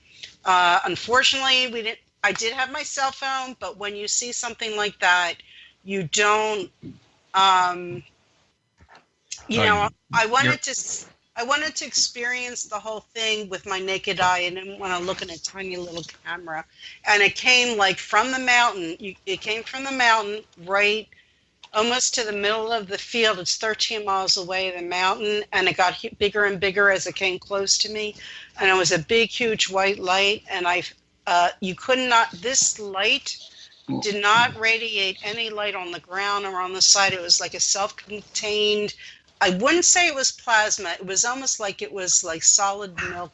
Unfortunately, I did have my cell phone, but when you see something like that, you don't. I wanted to experience the whole thing with my naked eye. I didn't want to look at a tiny little camera. And it came like from the mountain. It came from the mountain right almost to the middle of the field. It's 13 miles away, the mountain, and it got bigger and bigger as it came close to me. And it was a big, huge white light. And this light did not radiate any light on the ground or on the side. It was like a self-contained. I wouldn't say it was plasma. It was almost like it was like solid milk,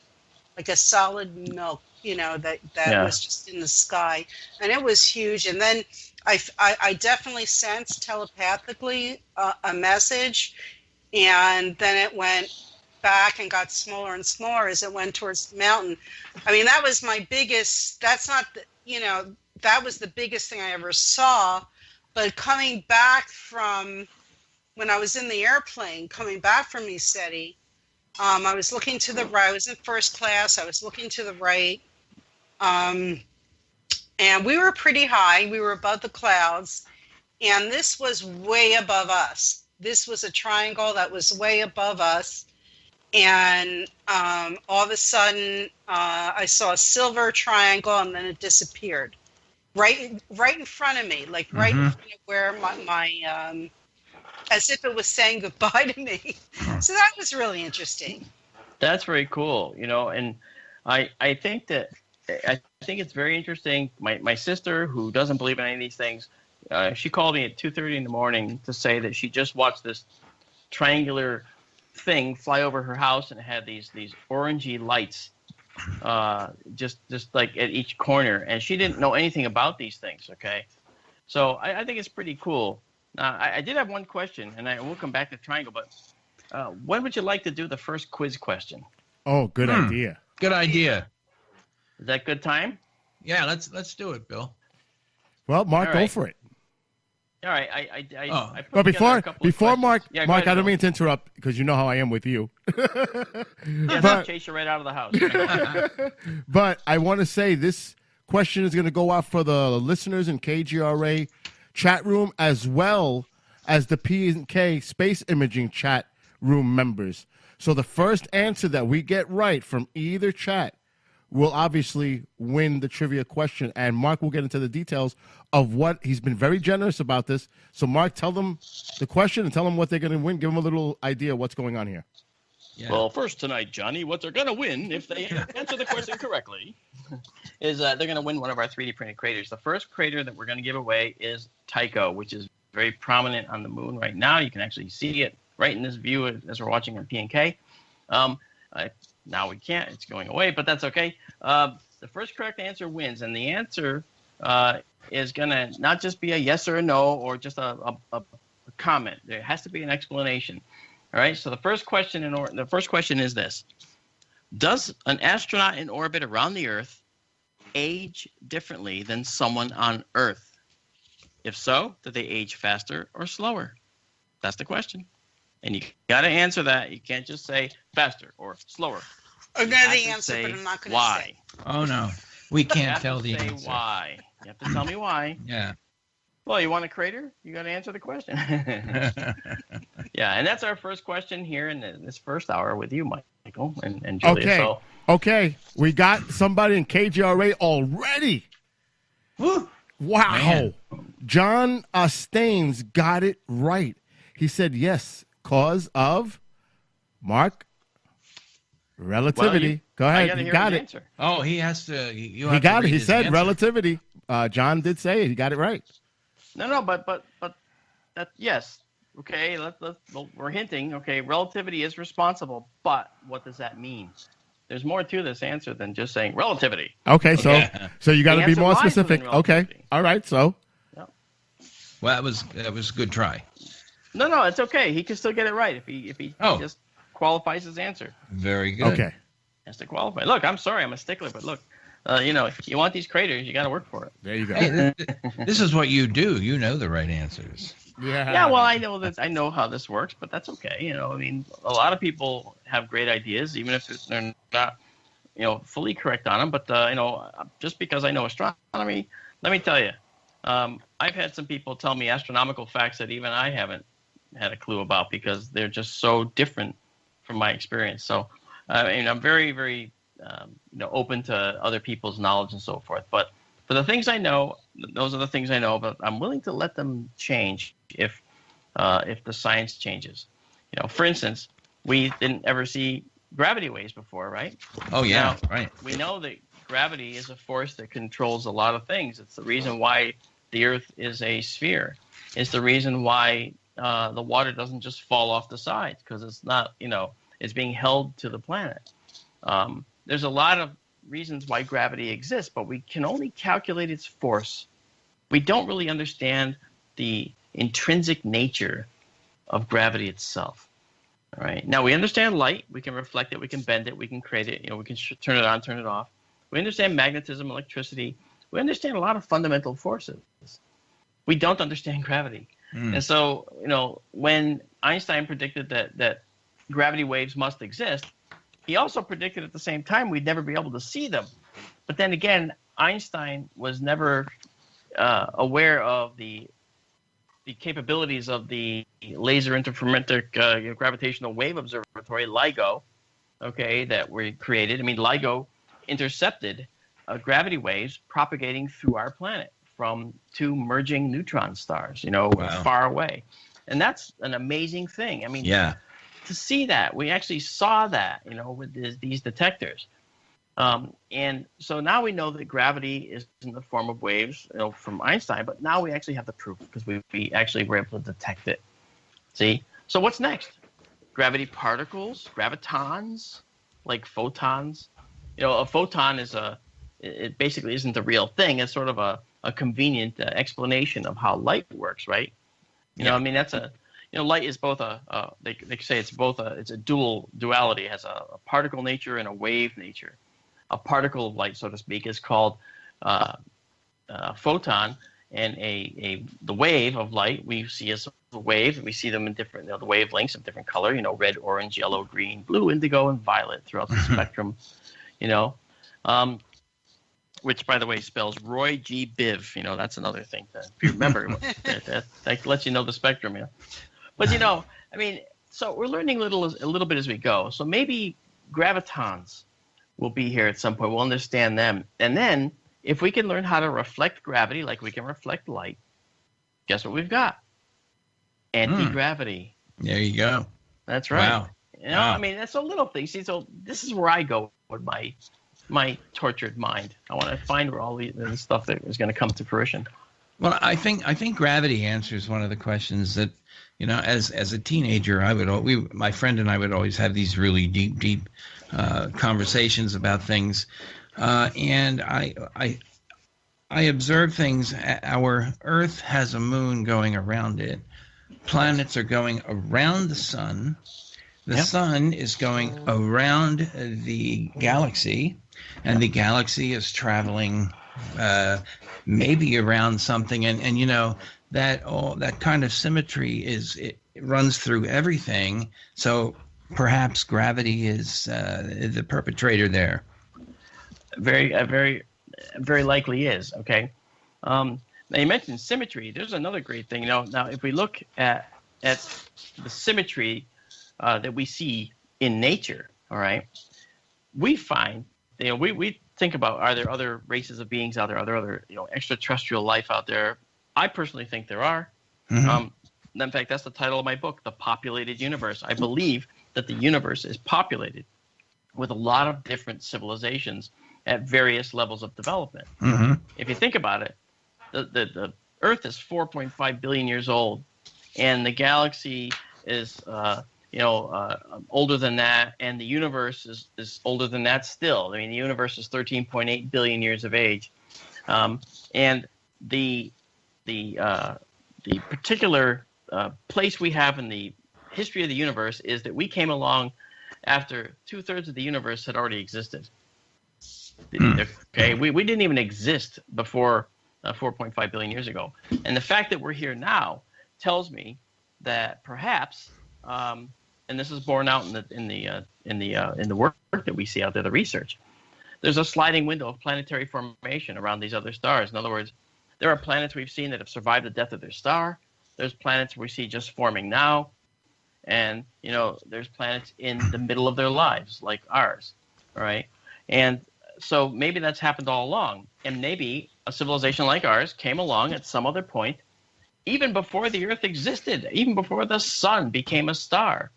like a solid milk, that was just in the sky. And it was huge. And then I definitely sensed telepathically a message. And then it went back and got smaller and smaller as it went towards the mountain. I mean, that was my biggest, that was the biggest thing I ever saw. But coming back from, when I was in the airplane, coming back from ECETI, I was looking to the right. I was in first class. I was looking to the right. And we were pretty high. We were above the clouds. And this was way above us. This was a triangle that was way above us. And all of a sudden, I saw a silver triangle, and then it disappeared. Right in front of me, like right in front of where my as if it was saying goodbye to me. So that was really interesting. That's very cool, and I think it's very interesting. My sister, who doesn't believe in any of these things, she called me at 2:30 in the morning to say that she just watched this triangular thing fly over her house, and it had these orangey lights just like at each corner, and she didn't know anything about these things. Okay, so I think it's pretty cool. I did have one question, and I will come back to triangle, but when would you like to do the first quiz question? Oh, good idea. Good idea. Is that good time? Yeah, let's do it, Bill. Well, Mark, right. Go for it. All right. I But before Mark, yeah, Mark, ahead, I don't Bill. mean to interrupt because you know how I am with you. Yes, I'll chase you right out of the house. But I want to say this question is going to go out for the listeners in KGRA chat room, as well as the P&K Space Imaging chat room members. So the first answer that we get right from either chat will obviously win the trivia question. And Mark will get into the details of what he's been very generous about this. So Mark, tell them the question and tell them what they're going to win. Give them a little idea of what's going on here. Yeah. Well, first tonight, Johnny, what they're going to win if they answer the question correctly is they're going to win one of our 3D printed craters. The first crater that we're going to give away is Tycho, which is very prominent on the moon right now. You can actually see it right in this view as we're watching on P&K. Now we can't. It's going away, but that's okay. The first correct answer wins, and the answer is going to not just be a yes or a no or just a comment. There has to be an explanation. All right, so the first question is this: does an astronaut in orbit around the Earth age differently than someone on Earth? If so, do they age faster or slower? That's the question. And you got to answer that. You can't just say faster or slower. I know have the to answer, say but I'm not going to why. say. Oh no, we You can't have tell to the say answer. why. You have to tell me why. Yeah. Well, you want a crater? You got to answer the question. Yeah, and that's our first question here in this first hour with you, Michael and Julia. Okay. So, Okay. We got somebody in KGRA already. Woo. Wow. Man. John Staines got it right. He said yes, cause of Mark relativity. Go I ahead. gotta He hear got his it. answer. Oh, he has to. You He have got to it. read He his said answer. relativity. John did say it. He got it right. No, but that yes. Okay, we're hinting. Okay, relativity is responsible, but what does that mean? There's more to this answer than just saying relativity. Okay, so you got The to be answer more lies specific. within Okay. relativity. All right. So Well, that was a good try. No, it's okay. He can still get it right if he Oh. just qualifies his answer. Very good. okay. Has to qualify. Look, I'm sorry, I'm a stickler, but look, if you want these craters, you got to work for it. There you go. Hey, this is what you do. You know the right answers. Yeah, well, I know that. I know how this works, but that's okay. I mean, a lot of people have great ideas, even if they're not, fully correct on them. But just because I know astronomy, let me tell you, I've had some people tell me astronomical facts that even I haven't had a clue about because they're just so different from my experience. So, I'm very, very, open to other people's knowledge and so forth. But for the things I know, those are the things I know. But I'm willing to let them change if the science changes. For instance, we didn't ever see gravity waves before, right? Oh yeah, Now, right. We know that gravity is a force that controls a lot of things. It's the reason why the Earth is a sphere. It's the reason why the water doesn't just fall off the sides because it's not, it's being held to the planet. There's a lot of reasons why gravity exists, but we can only calculate its force. We don't really understand the intrinsic nature of gravity itself. All right. Now we understand light. We can reflect it. We can bend it. We can create it. We can turn it on, turn it off. We understand magnetism, electricity. We understand a lot of fundamental forces. We don't understand gravity. And so, when Einstein predicted that gravity waves must exist, he also predicted at the same time we'd never be able to see them. But then again, Einstein was never aware of the capabilities of the Laser Interferometric Gravitational Wave Observatory, LIGO, that we created. I mean, LIGO intercepted gravity waves propagating through our planet from two merging neutron stars, far away. And that's an amazing thing. I mean, to see that, we actually saw that, with these detectors. And so now we know that gravity is in the form of waves, from Einstein, but now we actually have the proof because we actually were able to detect it. See? So what's next? Gravity particles, gravitons, like photons. A photon it basically isn't a real thing. It's sort of a convenient explanation of how light works, right? I mean, that's light is both they say it's a duality. It has a particle nature and a wave nature. A particle of light, so to speak, is called a photon, and the wave of light we see as a wave. We see them in different the wavelengths of different color. Red, orange, yellow, green, blue, indigo, and violet throughout the spectrum. Which, by the way, spells Roy G. Biv. That's another thing if you remember. that lets you know the spectrum. But I mean, so we're learning a little bit as we go. So maybe gravitons will be here at some point. We'll understand them, and then if we can learn how to reflect gravity, like we can reflect light, guess what we've got? Anti-gravity. There you go. That's right. Wow. Wow. I mean, that's a little thing. See, so this is where I go with my tortured mind. I want to find where all the stuff that is going to come to fruition. Well, I think gravity answers one of the questions that, as a teenager, my friend and I would always have these really deep conversations about things, and I observe things. Our Earth has a moon going around it. Planets are going around the sun. The sun is going around the galaxy, and the galaxy is traveling maybe around something, and that kind of symmetry it runs through everything. So perhaps gravity is the perpetrator there. Very likely is. Okay. Now you mentioned symmetry. There's another great thing. Now if we look at the symmetry that we see in nature, all right, we find, we think about, are there other races of beings out there? Are there other, extraterrestrial life out there? I personally think there are. Mm-hmm. In fact, that's the title of my book, The Populated Universe. I believe that the universe is populated with a lot of different civilizations at various levels of development. Mm-hmm. If you think about it, the Earth is 4.5 billion years old, and the galaxy is older than that, and the universe is older than that still. I mean, the universe is 13.8 billion years of age, and the particular place we have in the history of the universe is that we came along after 2/3 of the universe had already existed. Okay, we didn't even exist before 4.5 billion years ago, and the fact that we're here now tells me that perhaps, and this is borne out in the work that we see out there, the research, there's a sliding window of planetary formation around these other stars. In other words, there are planets we've seen that have survived the death of their star. There's planets we see just forming now, and there's planets in the middle of their lives like ours, all right? And so maybe that's happened all along, and maybe a civilization like ours came along at some other point, even before the Earth existed, even before the sun became a star.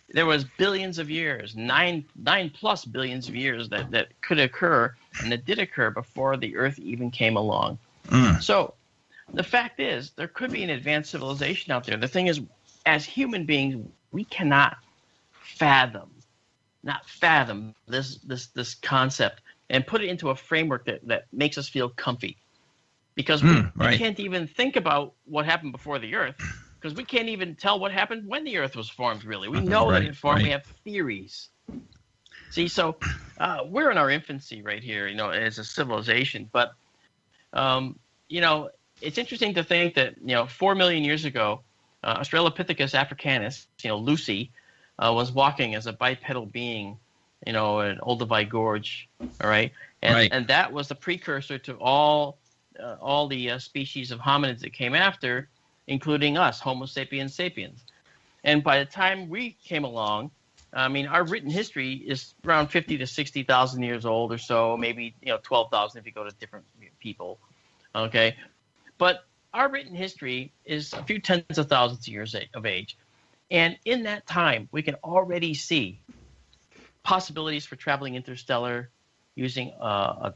There was billions of years, 9+ billions of years that could occur, and that did occur before the Earth even came along. So the fact is, there could be an advanced civilization out there. The thing is, as human beings, we cannot fathom this concept and put it into a framework that makes us feel comfy. Because we can't even think about what happened before the Earth, because we can't even tell what happened when the Earth was formed, really. We know that it formed. We have theories. See, so we're in our infancy right here, as a civilization. But, it's interesting to think that, 4 million years ago, Australopithecus africanus, Lucy, was walking as a bipedal being, in Olduvai Gorge, all right? And that was the precursor to all the species of hominids that came after, including us, Homo sapiens sapiens. And by the time we came along, I mean, our written history is around 50 to 60,000 years old or so, maybe 12,000 if you go to different people, okay? But our written history is a few tens of thousands of years of age. And in that time, we can already see possibilities for traveling interstellar using a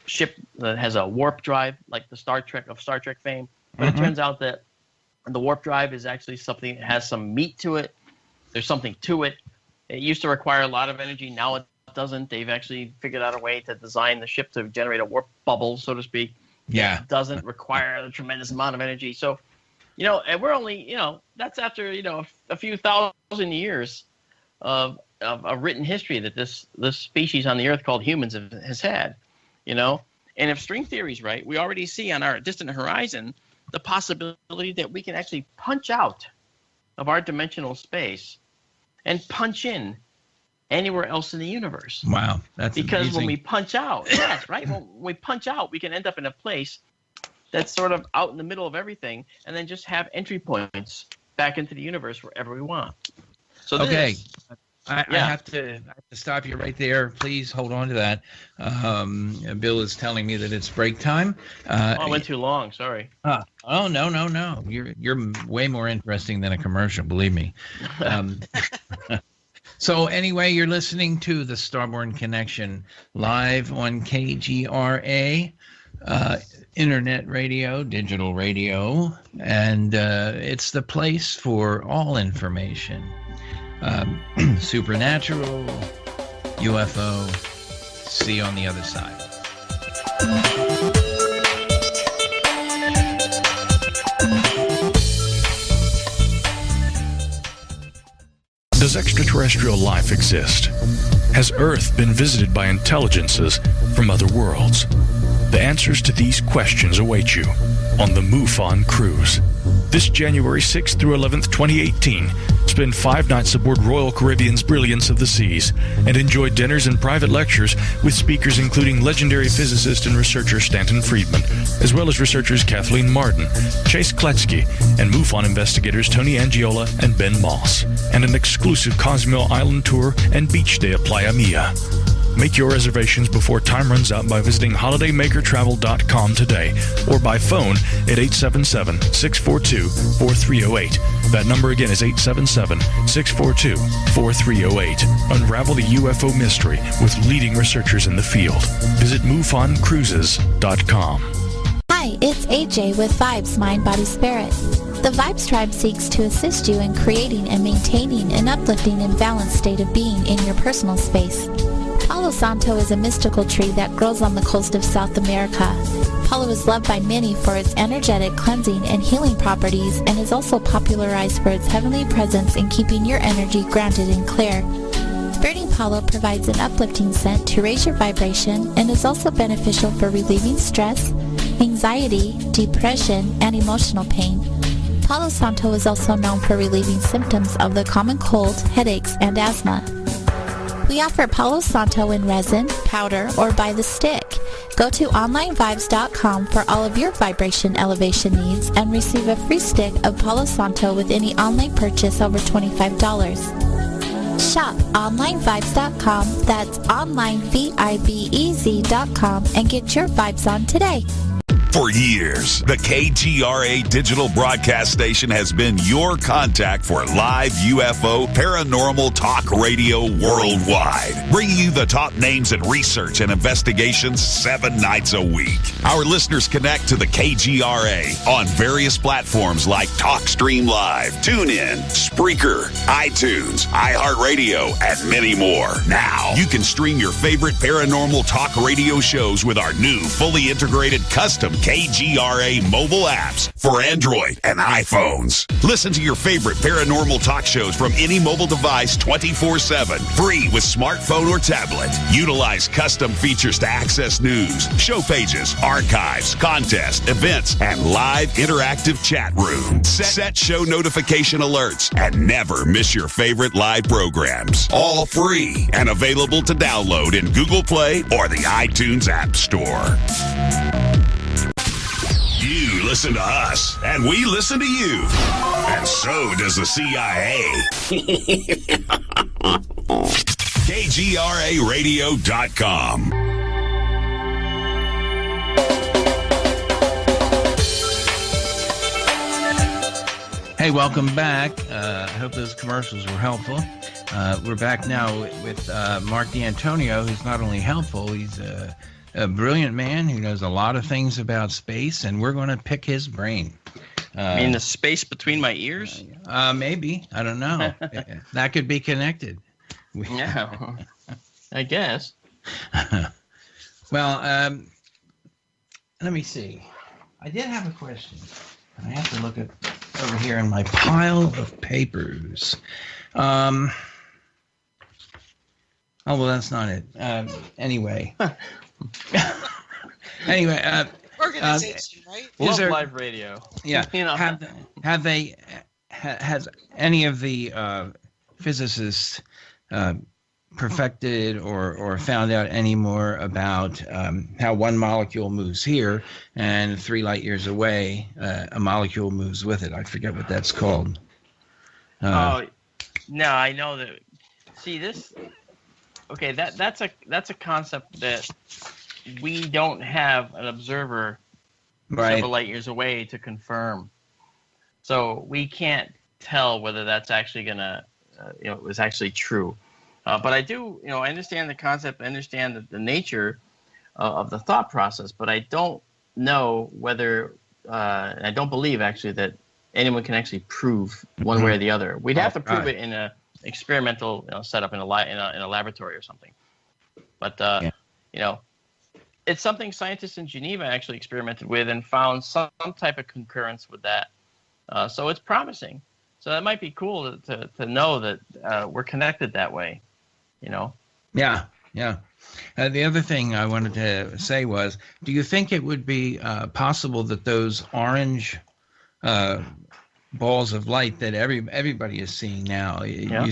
ship that has a warp drive, like the Star Trek fame. But it turns out that the warp drive is actually something that has some meat to it. There's something to it. It used to require a lot of energy. Now it doesn't. They've actually figured out a way to design the ship to generate a warp bubble, so to speak. Yeah. It doesn't require a tremendous amount of energy. So, and we're only, that's after, a few thousand years of a written history that this species on the Earth called humans has had, And if string theory is right, we already see on our distant horizon the possibility that we can actually punch out of our dimensional space and punch in anywhere else in the universe. Wow, that's because amazing. When we punch out, yes, right. When we punch out, we can end up in a place that's sort of out in the middle of everything, and then just have entry points back into the universe wherever we want. So okay, I have to stop you right there. Please hold on to that. Bill is telling me that it's break time. I went too long. Sorry. Oh no. You're way more interesting than a commercial. Believe me. So anyway, you're listening to the Starborn Connection live on KGRA, internet radio, digital radio, and it's the place for all information. Supernatural, UFO, see you on the other side. Does extraterrestrial life exist? Has Earth been visited by intelligences from other worlds? The answers to these questions await you on the MUFON Cruise. This January 6th through 11th, 2018, Spend 5 nights aboard Royal Caribbean's Brilliance of the Seas and enjoy dinners and private lectures with speakers including legendary physicist and researcher Stanton Friedman, as well as researchers Kathleen Martin, Chase Kletzky, and MUFON investigators Tony Angiola and Ben Moss, and an exclusive Cozumel Island tour and beach day at Playa Mia. Make your reservations before time runs out by visiting holidaymakertravel.com today or by phone at 877-642-4308. That number again is 877-642-4308. Unravel the UFO mystery with leading researchers in the field. Visit MUFONcruises.com. Hi, it's AJ with Vibes Mind, Body, Spirit. The Vibes Tribe seeks to assist you in creating and maintaining an uplifting and balanced state of being in your personal space. Palo Santo is a mystical tree that grows on the coast of South America. Palo is loved by many for its energetic, cleansing, and healing properties and is also popularized for its heavenly presence in keeping your energy grounded and clear. Burning Palo provides an uplifting scent to raise your vibration and is also beneficial for relieving stress, anxiety, depression, and emotional pain. Palo Santo is also known for relieving symptoms of the common cold, headaches, and asthma. We offer Palo Santo in resin, powder, or by the stick. Go to onlinevibes.com for all of your vibration elevation needs and receive a free stick of Palo Santo with any online purchase over $25. Shop onlinevibes.com, that's onlinevibez.com, and get your vibes on today. For years, the KGRA digital broadcast station has been your contact for live UFO paranormal talk radio worldwide, bringing you the top names in research and investigations 7 nights a week. Our listeners connect to the KGRA on various platforms like TalkStream Live, TuneIn, Spreaker, iTunes, iHeartRadio, and many more. Now, you can stream your favorite paranormal talk radio shows with our new fully integrated custom KGRA mobile apps for Android and iPhones. Listen to your favorite paranormal talk shows from any mobile device 24/7, free with smartphone or tablet. Utilize custom features to access news, show pages, archives, contests, events, and live interactive chat rooms. Set show notification alerts and never miss your favorite live programs. All free and available to download in Google Play or the iTunes App Store. You listen to us, and we listen to you. And so does the CIA. KGRAradio.com. Hey, welcome back. I hope those commercials were helpful. We're back now with Marc D'Antonio, who's not only helpful, he's a brilliant man who knows a lot of things about space, and we're going to pick his brain. You mean the space between my ears? Maybe. I don't know. That could be connected. Yeah, I guess. Well, let me see. I did have a question. I have to look at over here in my pile of papers. Oh, well, that's not it. Anyway. Anyway, organization, right? Love there, live radio. Yeah. You know. Has any of the physicists perfected or found out any more about how one molecule moves here and 3 light years away, a molecule moves with it? I forget what that's called. No, I know that. See this. Okay, that's a concept that we don't have an observer several light years away to confirm. So we can't tell whether that's actually gonna, was actually true. But I do, I understand the concept, I understand the nature of the thought process, but I don't know whether, and I don't believe actually that anyone can actually prove one way or the other. We'd have to prove it in a experimental setup in a laboratory or something. But it's something scientists in Geneva actually experimented with and found some type of concurrence with that. So it's promising. So that might be cool to know that we're connected that way. Yeah. The other thing I wanted to say was, do you think it would be possible that those orange balls of light that everybody is seeing now. Yeah.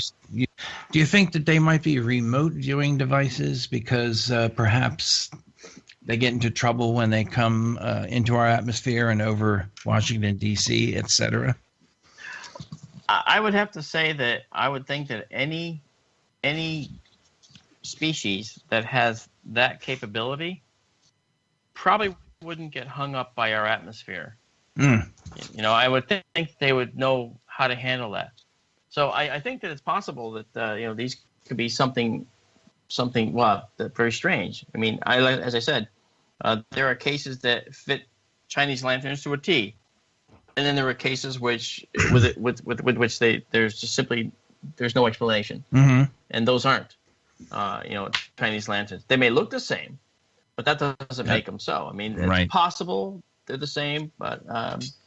Do you think that they might be remote viewing devices because perhaps they get into trouble when they come into our atmosphere and over Washington, D.C., et cetera? I would have to say that I would think that any species that has that capability probably wouldn't get hung up by our atmosphere. I would think they would know how to handle that. So I think that it's possible that these could be something that's very strange. I mean, as I said, there are cases that fit Chinese lanterns to a T, and then there are cases with which there's no explanation, and those aren't Chinese lanterns. They may look the same, but that doesn't make them so. I mean, it's possible they're the same, but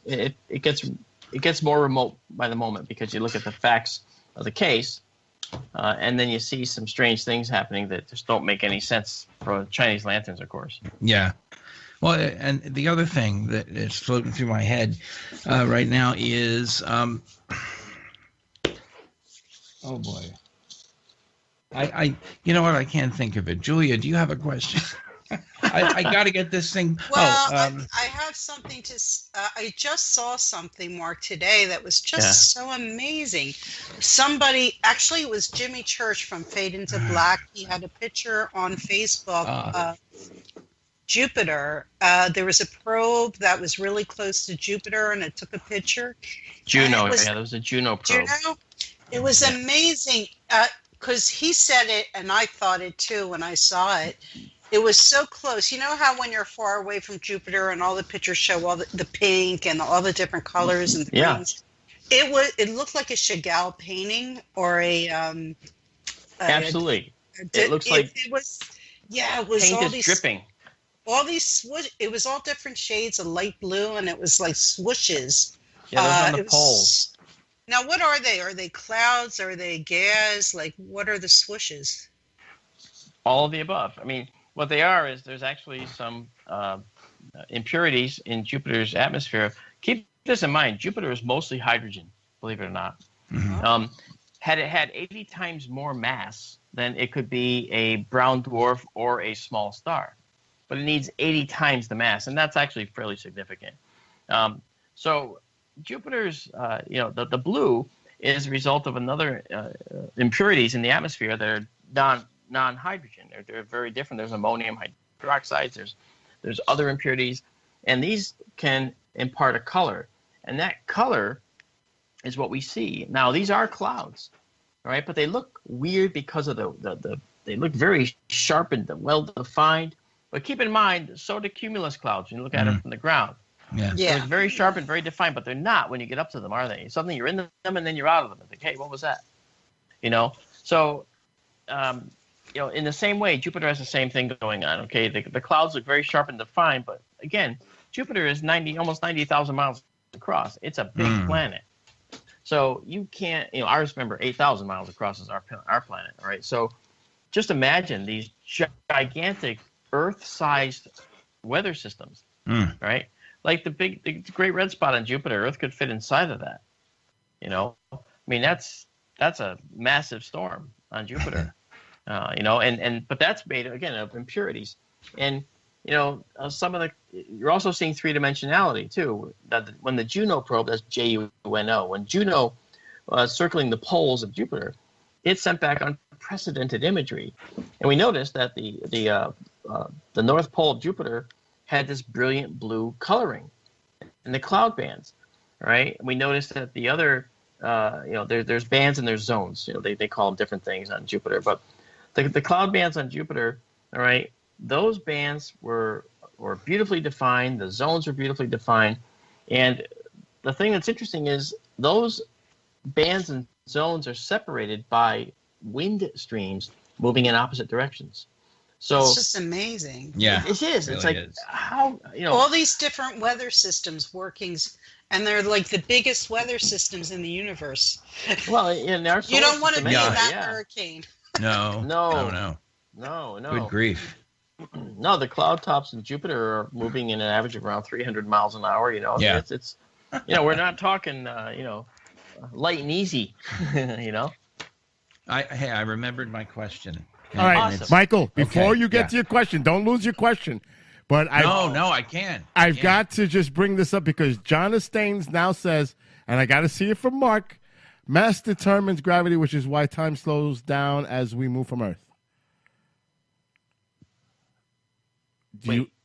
it gets more remote by the moment because you look at the facts of the case, and then you see some strange things happening that just don't make any sense for Chinese lanterns, of course. Yeah. Well, and the other thing that is floating through my head right now is, oh boy, you know what? I can't think of it. Julia, do you have a question? I got to get this thing. Well, I have something to. I just saw something, Mark, today that was just so amazing. Somebody, actually, it was Jimmy Church from Fade into Black. He had a picture on Facebook. Jupiter. There was a probe that was really close to Jupiter, and it took a picture. Juno, there was a Juno probe. Juno? It was amazing because he said it, and I thought it too when I saw it. It was so close. You know how when you're far away from Jupiter and all the pictures show all the pink and all the different colors and the greens? It looked like a Chagall painting or a absolutely. It looks like it was paint all is these dripping. All these it was all different shades of light blue, and it was like swooshes. Yeah, those on the poles. Now, what are they? Are they clouds? Are they gas? Like, what are the swooshes? All of the above. I mean, what they are is there's actually some impurities in Jupiter's atmosphere. Keep this in mind. Jupiter is mostly hydrogen, believe it or not. Had it had 80 times more mass, then it could be a brown dwarf or a small star. But it needs 80 times the mass, and that's actually fairly significant. So Jupiter's, the blue is a result of another impurities in the atmosphere that are non-hydrogen. They're very different. There's ammonium hydroxides. There's other impurities, and these can impart a color, and that color is what we see. Now, these are clouds, right? But they look weird because of they look very sharp and well-defined. But keep in mind, so do cumulus clouds when you look at them from the ground. They're very sharp and very defined, but they're not when you get up to them, are they? Suddenly you're in them and then you're out of them. It's like, hey, what was that? So, in the same way, Jupiter has the same thing going on. Okay, the clouds look very sharp and defined, but again, Jupiter is almost 90,000 miles across. It's a big planet. So you can't, ours, remember, 8,000 miles across is our planet, all right? So just imagine these gigantic Earth-sized weather systems, right? Like the great red spot on Jupiter, Earth could fit inside of that. I mean, that's a massive storm on Jupiter, but that's made, again, of impurities. And, you're also seeing three-dimensionality, too. That when the Juno probe, that's JUNO, when Juno circling the poles of Jupiter, it sent back unprecedented imagery. And we noticed that the North Pole of Jupiter had this brilliant blue coloring in the cloud bands, right? And we noticed that the other, there's bands and there's zones. They call them different things on Jupiter. But the cloud bands on Jupiter, all right, those bands were beautifully defined. The zones were beautifully defined. And the thing that's interesting is those bands and zones are separated by wind streams moving in opposite directions. So it's just amazing. Yeah, it is. It it's really like is. How all these different weather systems workings, and they're like the biggest weather systems in the universe. Well, in our you don't want to be in that yeah. hurricane. No. Good grief. No, the cloud tops in Jupiter are moving in an average of around 300 miles an hour. Yeah. It's We're not talking, light and easy, I remembered my question. All right, Awesome. Michael, before Okay, you get yeah. to your question, don't lose your question. But No, I can. I've got to just bring this up because John Staines now says, and I got to see it from Mark, mass determines gravity, which is why time slows down as we move from Earth.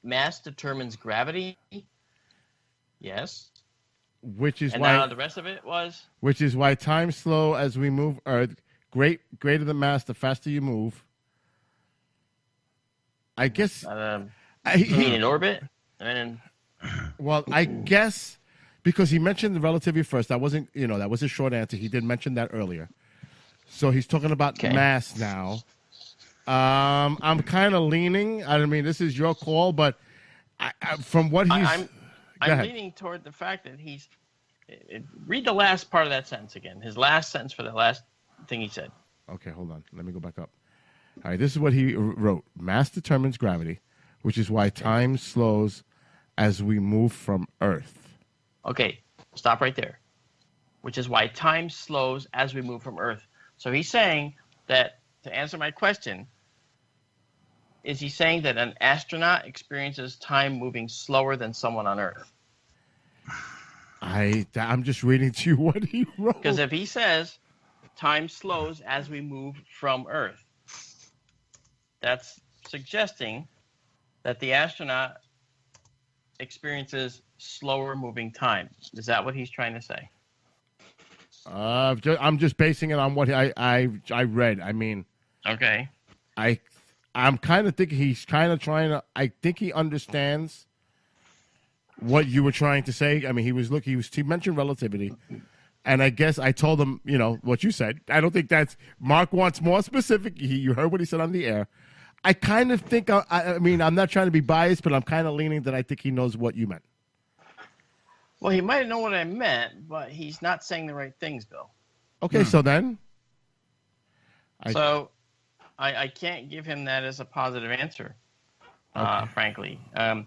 Mass determines gravity? Yes. Which is And why now the rest of it was? Which is why time slow as we move Earth. Greater the mass, the faster you move. I guess. You mean in orbit? Well, I guess because he mentioned the relativity first. That wasn't, that was a short answer. He did mention that earlier. So he's talking about mass now. I'm kind of leaning. I mean, this is your call, but from what he's. I'm leaning toward the fact that he's. Read the last part of that sentence again. His last sentence for the last thing he said. Okay, hold on. Let me go back up. All right, this is what he wrote. Mass determines gravity, which is why time slows as we move from Earth. Okay, stop right there. Which is why time slows as we move from Earth. So he's saying that, to answer my question, is he saying that an astronaut experiences time moving slower than someone on Earth? I'm just reading to you what he wrote. Because if he says time slows as we move from Earth, that's suggesting that the astronaut experiences slower moving time. Is that what he's trying to say? I'm just basing it on what I read. I mean, okay. I'm kind of thinking he's kind of trying to. I think he understands what you were trying to say. I mean, he mentioned relativity, and I guess I told him, what you said. I don't think that's Mark wants more specific. You heard what he said on the air. I kind of think. I mean, I'm not trying to be biased, but I'm kind of leaning that I think he knows what you meant. Well, he might know what I meant, but he's not saying the right things, Bill. Okay, so then. I can't give him that as a positive answer, Okay. frankly. I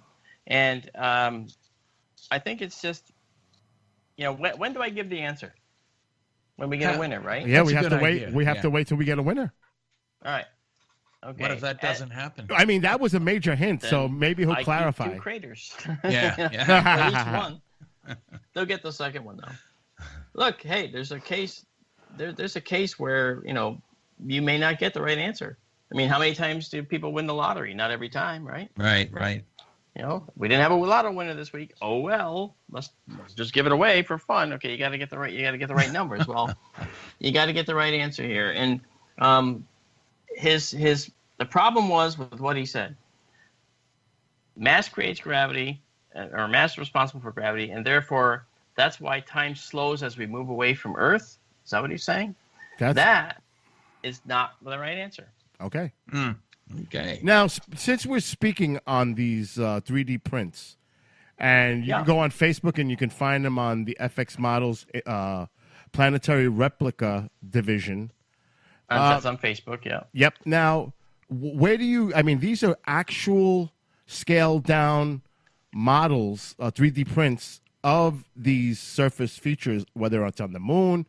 think it's just, when do I give the answer? When we get a winner, right? Yeah, That's we a have good to wait. idea. We have to wait till we get a winner. All right. Okay. What if that doesn't happen? I mean, that was a major hint, so maybe he'll clarify. Give 2 craters. Yeah. At least one. They'll get the second one, though. Look, hey, there's a case. There's a case where, you may not get the right answer. I mean, how many times do people win the lottery? Not every time, right? Right. We didn't have a lotto winner this week. Oh well, let's just give it away for fun. Okay, you got to get the right numbers. Well, you got to get the right answer here. And the problem was with what he said. Mass creates gravity, or mass is responsible for gravity, and therefore that's why time slows as we move away from Earth. Is that what he's saying? That is not the right answer. Okay. Okay. Now, since we're speaking on these 3D prints, and you can go on Facebook and you can find them on the FX Models Planetary Replica Division. That's on Facebook, yeah. Yep. Now, where do you? I mean, these are actual scaled down models, 3D prints of these surface features, whether it's on the moon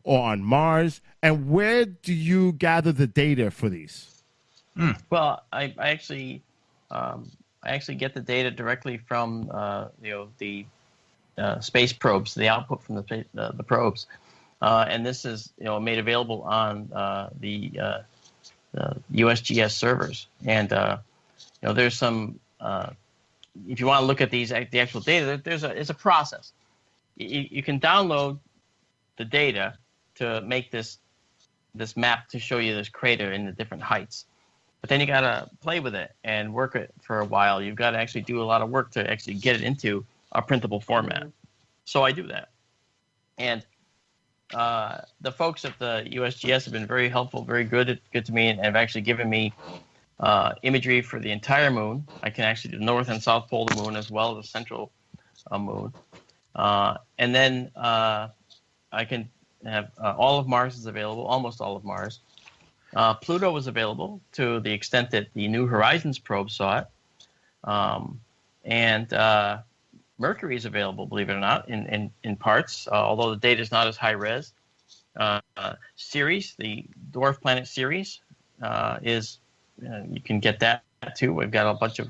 or on Mars. And where do you gather the data for these? Well, I actually get the data directly from the space probes, the output from the probes, and this is made available on the USGS servers. And there's some. If you want to look at the actual data, it's a process. You can download the data to make this map to show you this crater in the different heights. But then you got to play with it and work it for a while. You've got to actually do a lot of work to actually get it into a printable format. So I do that. And the folks at the USGS have been very helpful, very good to me, and have actually given me imagery for the entire moon. I can actually do the north and south pole of the moon as well as the central moon. And then I can have all of Mars is available, almost all of Mars. Pluto was available to the extent that the New Horizons probe saw it. And Mercury is available, believe it or not, in parts, although the data is not as high res. Ceres, the dwarf planet Ceres, is you can get that too. We've got a bunch of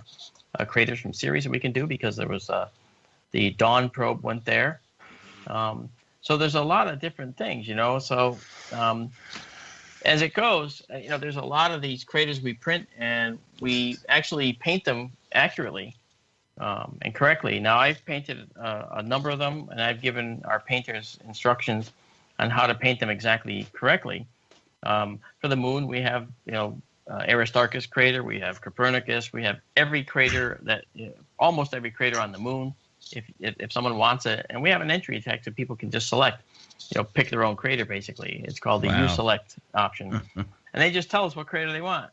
craters from Ceres that we can do because there was the Dawn probe went there. So there's a lot of different things, So as it goes, there's a lot of these craters we print, and we actually paint them accurately and correctly. Now, I've painted a number of them, and I've given our painters instructions on how to paint them exactly correctly. For the moon, we have, Aristarchus crater, we have Copernicus, we have every crater almost every crater on the moon, if someone wants it. And we have an entry text that people can just select, pick their own crater, basically. It's called the Wow. You Select option. And they just tell us what crater they want.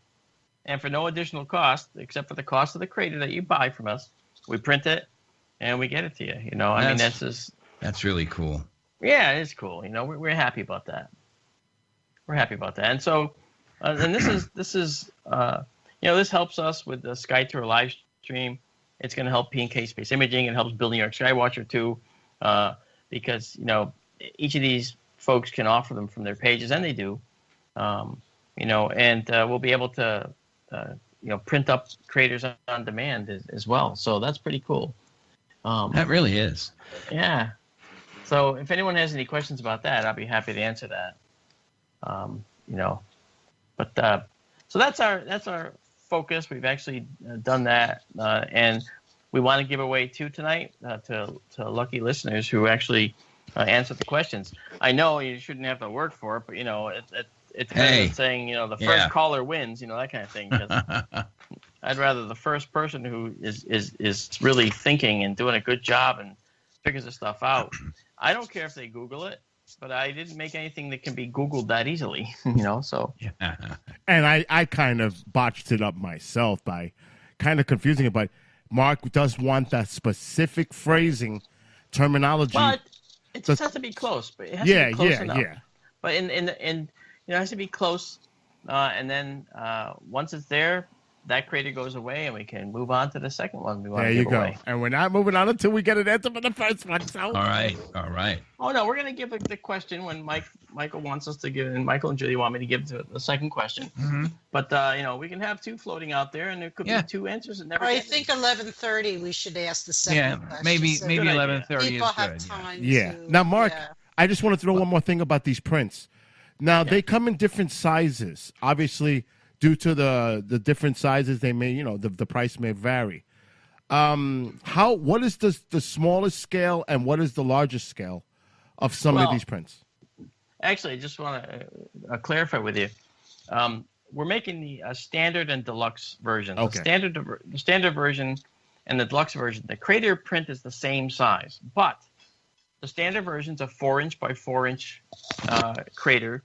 And for no additional cost, except for the cost of the crater that you buy from us, we print it and we get it to you. That's really cool. Yeah, it is cool. We're happy about that. We're happy about that. And so, and this helps us with the SkyTour live stream. It's going to help P&K Space Imaging. It helps Build New York Skywatcher too, because each of these folks can offer them from their pages, and they do. And we'll be able to print up craters on demand as well. So that's pretty cool. That really is. Yeah. So if anyone has any questions about that, I'll be happy to answer that. So that's our focus. We've actually done that, and we want to give away 2 tonight to lucky listeners who actually answer the questions. I know you shouldn't have to work for it, but it's better than saying the first caller wins, that kind of thing. 'Cause I'd rather the first person who is really thinking and doing a good job and figures this stuff out. I don't care if they Google it, but I didn't make anything that can be Googled that easily, so. Yeah. And I kind of botched it up myself by kind of confusing it, but Mark does want that specific phrasing terminology. But it just has to be close, but it has to be close enough. Yeah. But it has to be close, and then once it's there, that crater goes away, and we can move on to the second one we want to give away. There you go. And we're not moving on until we get an answer for the first one. So. All right. Oh, no, we're going to give the question when Michael wants us to give, and Michael and Julie want me to give the second question. Mm-hmm. But, we can have 2 floating out there, and there could be 2 answers that never I get think 11:30 we should ask the second question. Maybe so 11:30 is people good. have time Yeah. to... Now, Mark, I just want to throw one more thing about these prints. Now, they come in different sizes. Obviously, due to the different sizes, they may, the price may vary. What is the smallest scale and what is the largest scale of some of these prints? Actually, I just want to clarify with you. We're making the standard and deluxe version. Okay. The standard version and the deluxe version, the crater print is the same size, but the standard version is a 4-inch by 4-inch crater.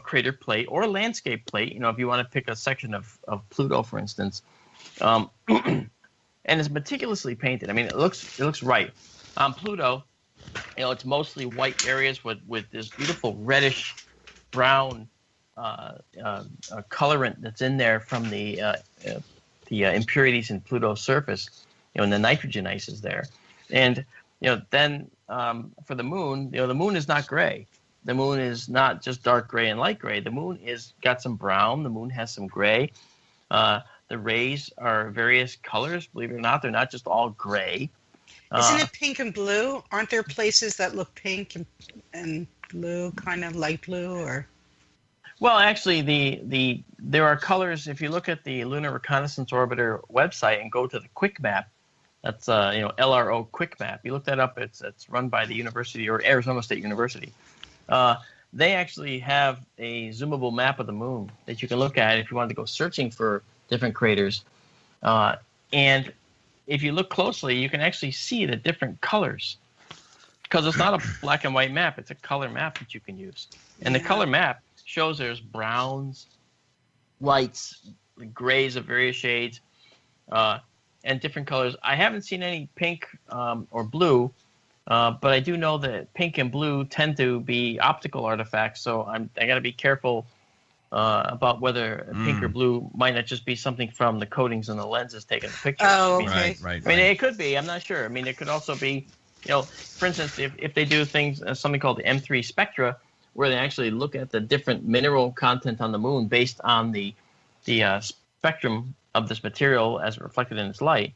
Crater plate or a landscape plate, if you want to pick a section of Pluto, for instance, and it's meticulously painted. I mean, it looks right. On Pluto, it's mostly white areas with this beautiful reddish brown colorant that's in there from the impurities in Pluto's surface, and the nitrogen ice is there. And then for the moon, the moon is not gray. The moon is not just dark gray and light gray. The moon is got some brown. The moon has some gray. The rays are various colors. Believe it or not, they're not just all gray. Isn't it pink and blue? Aren't there places that look pink and blue, kind of light blue, or? Well, actually, there are colors. If you look at the Lunar Reconnaissance Orbiter website and go to the Quick Map, that's LRO Quick Map. You look that up. It's run by the University or Arizona State University. They actually have a zoomable map of the moon that you can look at if you wanted to go searching for different craters. And if you look closely, you can actually see the different colors because it's not a black and white map. It's a color map that you can use. And the color map shows there's browns, whites, grays of various shades, and different colors. I haven't seen any pink or blue. But I do know that pink and blue tend to be optical artifacts, so I got to be careful about whether pink or blue might not just be something from the coatings and the lenses taking the picture. Oh, Right. I mean, it could be. I'm not sure. I mean, it could also be, for instance, if they do things, something called the M3 spectra, where they actually look at the different mineral content on the moon based on the spectrum of this material as reflected in its light,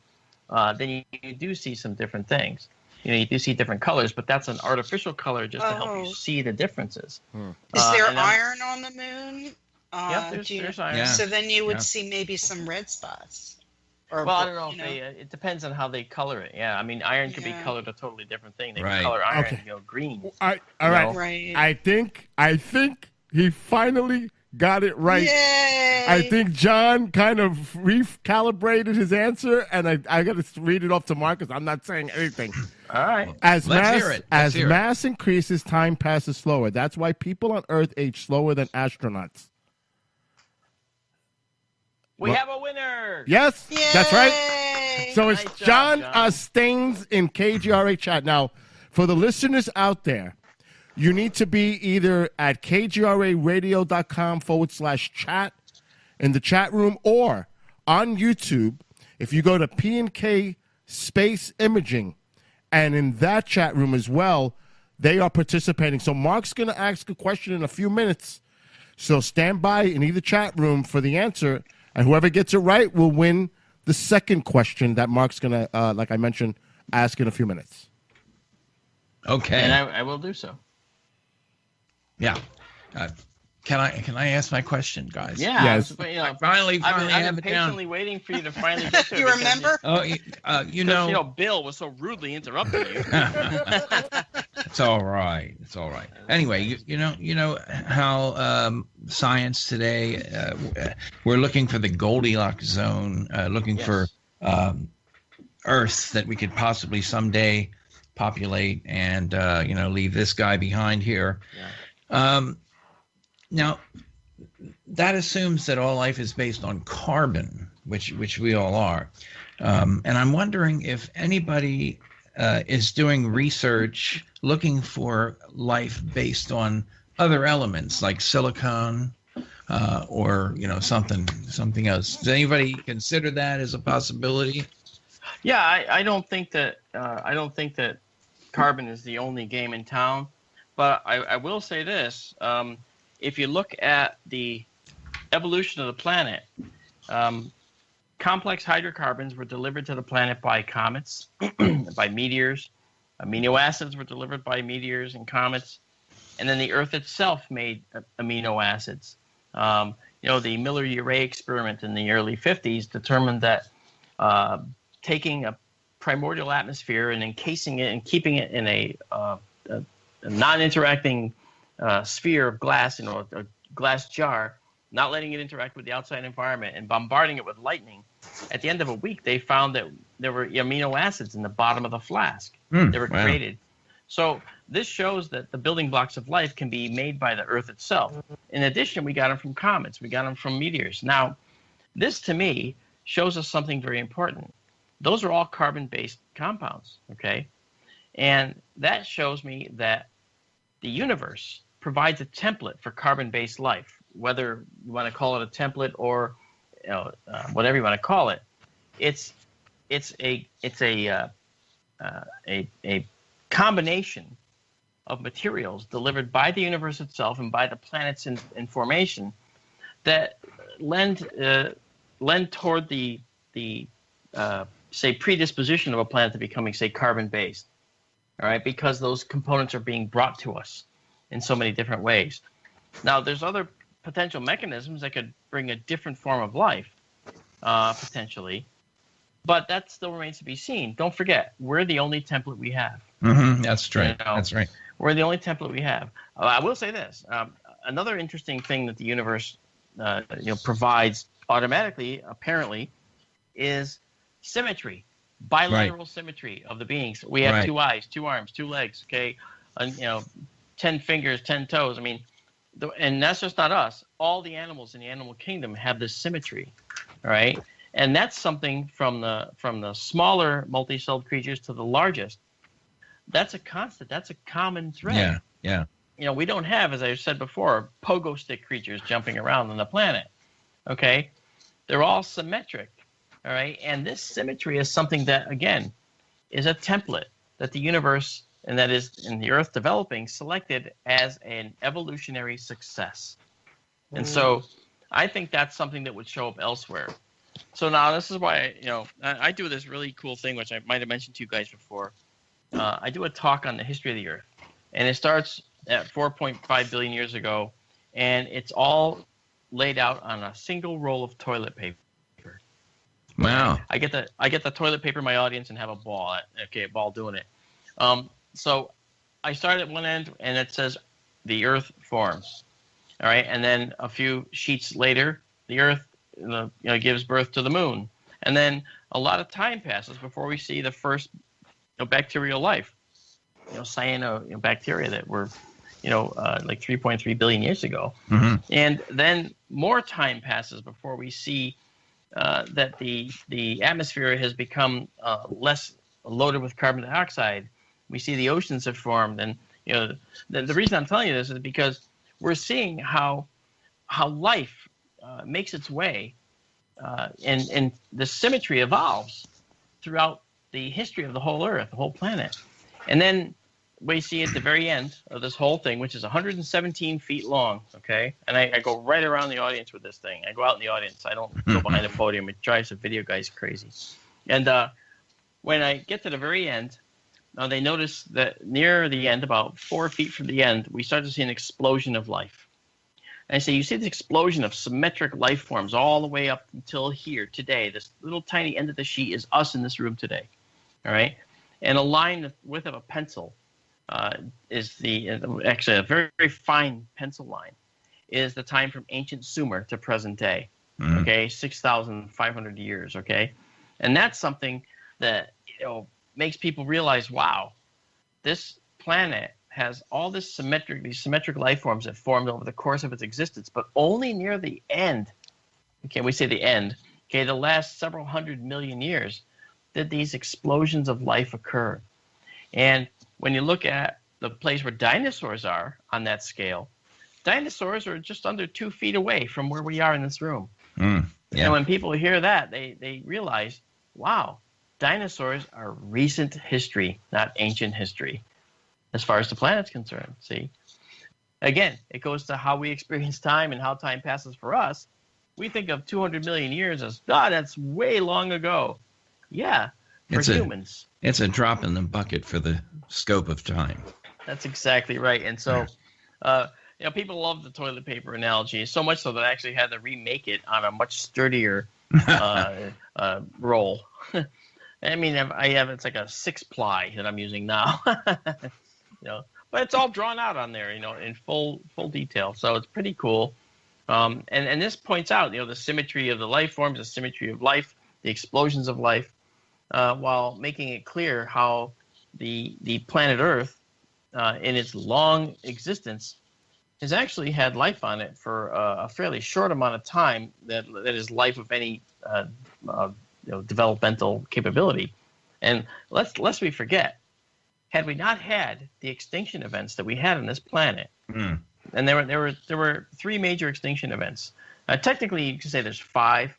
then you do see some different things. You do see different colors, but that's an artificial color just to help you see the differences. Is there iron on the moon? Yep, there's iron. Yeah. So then you would see maybe some red spots. Or, I don't know if it depends on how they color it. Yeah, I mean, iron could be colored a totally different thing. They can color iron, green. All right. Right. I think he finally got it right. Yay! I think John kind of recalibrated his answer, and I got to read it off to Mark because I'm not saying anything. All right. Let's hear it. Let's hear it. Mass increases, time passes slower. That's why people on Earth age slower than astronauts. We have a winner. Yes, Yay! that's right. So it's Nice John, job, John. Staines in KGRA chat. Now, for the listeners out there, you need to be either at kgraradio.com/chat in the chat room or on YouTube. If you go to P&K Space Imaging, and in that chat room as well, they are participating. So Mark's going to ask a question in a few minutes. So stand by in either chat room for the answer, and whoever gets it right will win the second question that Mark's going to, like I mentioned, ask in a few minutes. Okay. And I will do so. Yeah. Can I ask my question, guys? Yeah. Yes. I finally I've been have it down. patiently waiting for you to finally get to it. You because remember? Oh, Bill was so rudely interrupting you. It's all right. It's all right. Anyway, you know how science today we're looking for the Goldilocks zone, looking for Earth that we could possibly someday populate and leave this guy behind here. Yeah. Now, that assumes that all life is based on carbon, which we all are. And I'm wondering if anybody is doing research looking for life based on other elements like silicon or something else. Does anybody consider that as a possibility? Yeah, I don't think that carbon is the only game in town, but I will say this: if you look at the evolution of the planet, complex hydrocarbons were delivered to the planet by comets, by meteors. Amino acids were delivered by meteors and comets, and then the Earth itself made amino acids. The Miller-Urey experiment in the early 50s determined that taking a primordial atmosphere and encasing it and keeping it in a non-interacting sphere of glass, a glass jar, not letting it interact with the outside environment and bombarding it with lightning. At the end of a week, they found that there were amino acids in the bottom of the flask. They were created. So this shows that the building blocks of life can be made by the Earth itself. In addition, we got them from comets. We got them from meteors. Now, this to me shows us something very important. Those are all carbon-based compounds, okay? And that shows me that the universe provides a template for carbon-based life, whether you want to call it a template or whatever you want to call it. It's a combination of materials delivered by the universe itself and by the planets in formation that lend toward the say predisposition of a planet to becoming, say, carbon-based. All right, because those components are being brought to us in so many different ways. Now, there's other potential mechanisms that could bring a different form of life, potentially, but that still remains to be seen. Don't forget, we're the only template we have. Mm-hmm, that's right. That's right. We're the only template we have. I will say this: another interesting thing that the universe, provides automatically, apparently, is symmetry, bilateral symmetry of the beings. We have 2 eyes, 2 arms, 2 legs. Okay, and 10 fingers, 10 toes. I mean, and that's just not us. All the animals in the animal kingdom have this symmetry, all right? And that's something from the smaller multi-celled creatures to the largest. That's a constant. That's a common thread. Yeah. we don't have, as I said before, pogo stick creatures jumping around on the planet. Okay, they're all symmetric. All right, and this symmetry is something that, again, is a template that the universe, and that is in the Earth developing, selected as an evolutionary success. And so I think that's something that would show up elsewhere. So now this is why, I do this really cool thing, which I might have mentioned to you guys before. I do a talk on the history of the Earth, and it starts at 4.5 billion years ago, and it's all laid out on a single roll of toilet paper. Wow. I get the toilet paper in my audience and have a ball. Ball doing it. So I start at one end, and it says the Earth forms. All right, and then a few sheets later, the Earth gives birth to the Moon, and then a lot of time passes before we see the first bacterial life, cyanobacteria that were like 3.3 billion years ago. Mm-hmm. And then more time passes before we see that the atmosphere has become less loaded with carbon dioxide. We see the oceans have formed, and the reason I'm telling you this is because we're seeing how life makes its way, and the symmetry evolves throughout the history of the whole Earth, the whole planet. And then we see at the very end of this whole thing, which is 117 feet long, okay? And I go right around the audience with this thing. I go out in the audience. I don't go behind the podium. It drives the video guys crazy. And when I get to the very end, they notice that near the end, about 4 feet from the end, we start to see an explosion of life. And I say, you see this explosion of symmetric life forms all the way up until here today. This little tiny end of the sheet is us in this room today, all right? And a line the width of a pencil is actually a very, very fine pencil line, is the time from ancient Sumer to present day, okay? 6,500 years, okay? And that's something that, makes people realize, wow, this planet has all these symmetric life forms that formed over the course of its existence, but only near the end, okay, we say the end, okay, the last several 100 million years, did these explosions of life occur. And when you look at the place where dinosaurs are on that scale, dinosaurs are just under 2 feet away from where we are in this room. Yeah. And when people hear that, they realize, wow, dinosaurs are recent history, not ancient history, as far as the planet's concerned. See, again, it goes to how we experience time and how time passes for us. We think of 200 million years as, that's way long ago. Yeah, for humans. It's a drop in the bucket for the scope of time. That's exactly right. And so, people love the toilet paper analogy, so much so that I actually had to remake it on a much sturdier roll. I mean, it's like a 6-ply that I'm using now, but it's all drawn out on there, in full detail. So it's pretty cool. And this points out, the symmetry of the life forms, the symmetry of life, the explosions of life, while making it clear how the planet Earth, in its long existence, has actually had life on it for a fairly short amount of time. That is life of any developmental capability. And lest we forget, had we not had the extinction events that we had on this planet, and there were 3 major extinction events. Technically, you could say there's 5,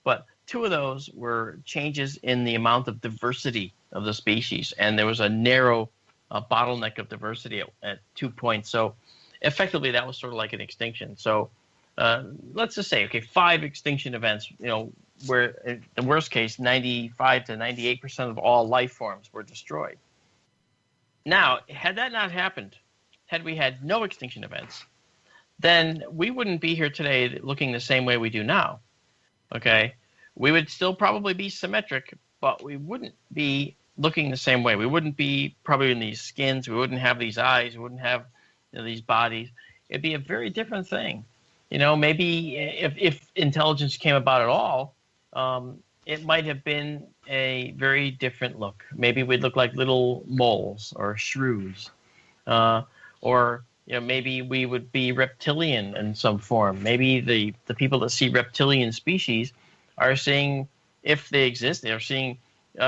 but 2 of those were changes in the amount of diversity of the species, and there was a narrow bottleneck of diversity at 2 points. So effectively, that was sort of like an extinction. So let's just say, 5 extinction events, where in the worst case, 95 to 98% of all life forms were destroyed. Now, had that not happened, had we had no extinction events, then we wouldn't be here today looking the same way we do now, okay? We would still probably be symmetric, but we wouldn't be looking the same way. We wouldn't be probably in these skins. We wouldn't have these eyes. We wouldn't have these bodies. It'd be a very different thing. Maybe if intelligence came about at all, it might have been a very different look. Maybe we'd look like little moles or shrews, or maybe we would be reptilian in some form. Maybe the people that see reptilian species are seeing, if they exist, they're seeing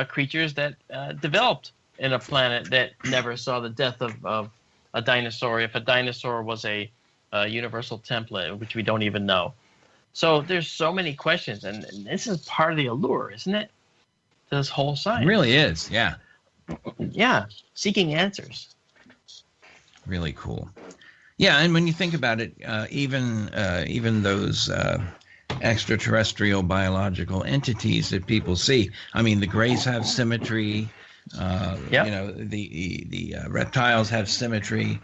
creatures that developed in a planet that never saw the death of a dinosaur if a dinosaur was a universal template, which we don't even know. So there's so many questions, and this is part of the allure, isn't it? This whole science. It really is, yeah. Yeah, seeking answers. Really cool. Yeah, and when you think about it, even those extraterrestrial biological entities that people see, I mean, the grays have symmetry. Yep. You know, the reptiles have symmetry.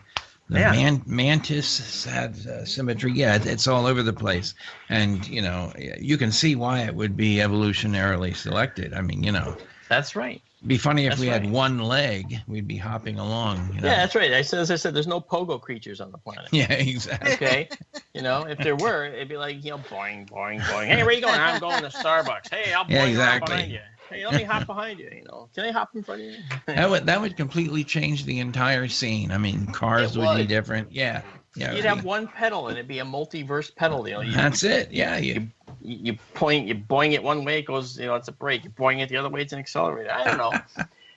The mantis had symmetry. Yeah, it's all over the place. And, you know, you can see why it would be evolutionarily selected. I mean, you know. That's right. It'd be funny if we had one leg, we'd be hopping along. You know? Yeah, that's right. As I said, there's no pogo creatures on the planet. Yeah, exactly. Okay. You know, if there were, it'd be like, you know, boing, boing, boing. Hey, where you going? I'm going to Starbucks. Hey, I'll boing right behind you. Hey, let me hop behind you. You know, can I hop in front of you? That would completely change the entire scene. I mean, cars would be different. Yeah, yeah. You'd have one pedal, and it'd be a multiverse pedal. You know, that's it. Yeah, you point, you boing it one way, it goes. You know, it's a brake. You boing it the other way, it's an accelerator. I don't know.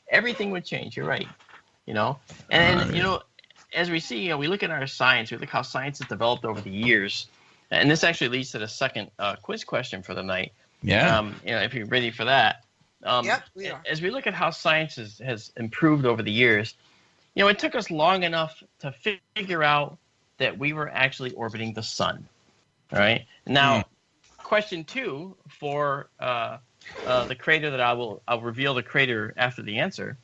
Everything would change. You're right. You know, and you know, as we see, you know, we look at our science. We look how science has developed over the years, and this actually leads to the second quiz question for the night. Yeah. You know, if you're ready for that. Yep, we are. As we look at how science has improved over the years, you know, it took us long enough to figure out that we were actually orbiting the sun. All right. Now, question 2 for the crater that I'll reveal the crater after the answer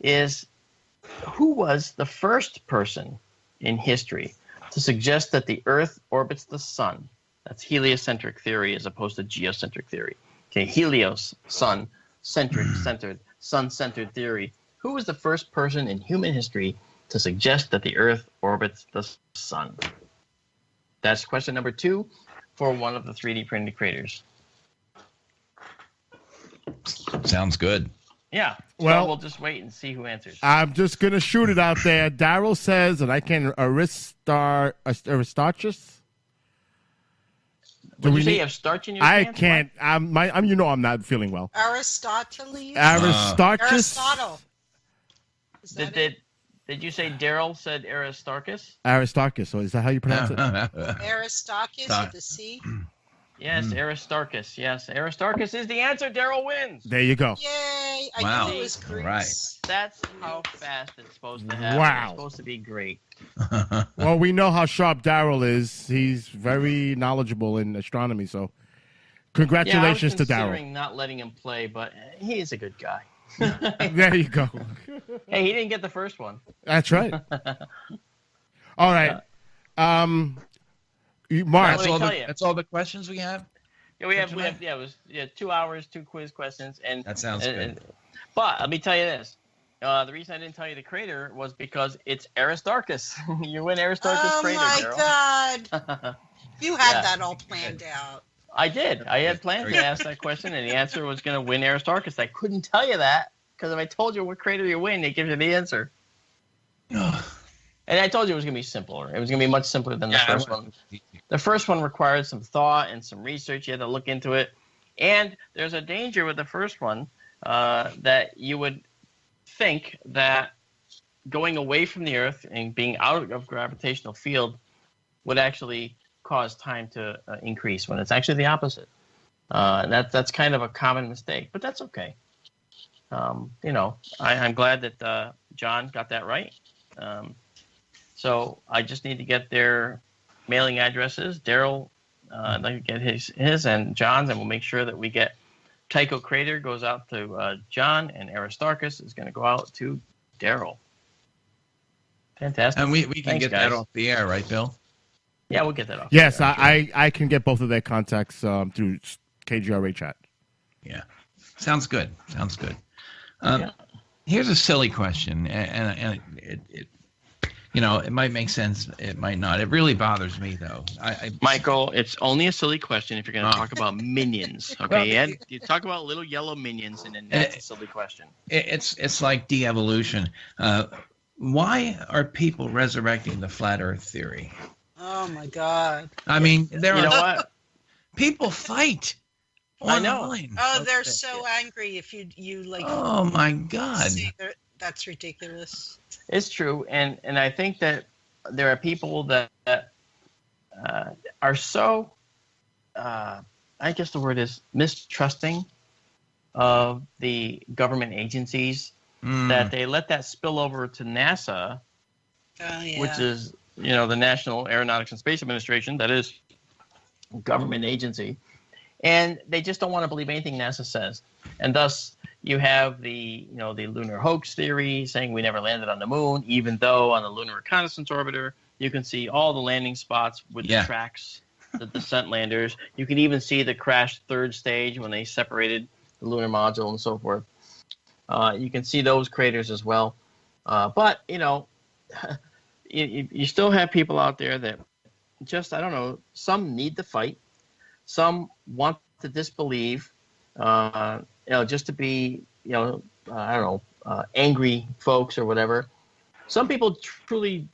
is who was the first person in history to suggest that the Earth orbits the sun? That's heliocentric theory as opposed to geocentric theory. Okay, helios, sun, centered, sun-centered theory. Who was the first person in human history to suggest that the Earth orbits the sun? That's question number 2 for one of the 3D printed craters. Sounds good. Yeah. Well, we'll just wait and see who answers. I'm just going to shoot it out there. Daryl says, and I can Aristarchus. Did you say you have starch in your I pants? can't. I'm. You know, I'm not feeling well. Aristoteles. Aristarchus. Aristotle. Is that it? Did you say Daryl said Aristarchus? Aristarchus. So is that how you pronounce it? Aristarchus with a C. Yes, Aristarchus. Yes, Aristarchus is the answer. Daryl wins. There you go. Yay! Wow. I knew it was Greece. Right. That's how fast it's supposed to happen. Wow. It's supposed to be great. Well, we know how sharp Daryl is. He's very knowledgeable in astronomy. So, congratulations to Daryl. I was considering not letting him play, but he is a good guy. There you go. Hey, he didn't get the first one. That's right. All right. Marc. That's all the questions we have? Yeah, we have 2 hours, 2 quiz questions, and that sounds good. But let me tell you this: the reason I didn't tell you the crater was because it's Aristarchus. You win Aristarchus crater, Daryl. Oh my God! You had that all planned out. I did. I had planned to ask that question, and the answer was going to win Aristarchus. I couldn't tell you that because if I told you what crater you win, they give you the answer. And I told you it was going to be simpler. It was going to be much simpler than the first one. The first one required some thought and some research. You had to look into it. And there's a danger with the first one that you would think that going away from the Earth and being out of gravitational field would actually cause time to increase when it's actually the opposite. That's kind of a common mistake, but that's okay. You know, I'm glad that John got that right. So I just need to get their mailing addresses. Daryl, I'd like to get his and John's, and we'll make sure that we get Tycho Crater goes out to John, and Aristarchus is going to go out to Daryl. Fantastic. And we can get that off the air, right, Bill? Yeah, we'll get that off. Yes, the air, I can get both of their contacts through KGRA chat. Yeah. Sounds good. Here's a silly question, and it you know, it might make sense. It might not. It really bothers me, though. Michael, it's only a silly question if you're going to talk about minions. Okay, well, you talk about little yellow minions, and then that's a silly question. It's like de-evolution. Why are people resurrecting the flat Earth theory? Oh my God! I mean, you know what? People fight online. Oh, they're so angry if you like. Oh my God! That's ridiculous. It's true, and I think that there are people that are so, I guess the word is mistrusting of the government agencies that they let that spill over to NASA, which is, the National Aeronautics and Space Administration, that is a government agency, and they just don't want to believe anything NASA says, and thus you have the lunar hoax theory saying we never landed on the moon, even though on the Lunar Reconnaissance Orbiter you can see all the landing spots with the tracks, the descent landers. You can even see the crashed third stage when they separated the lunar module and so forth. You can see those craters as well. But, you still have people out there that just, I don't know, some need to fight. Some want to disbelieve, just to be, angry folks or whatever. Some people truly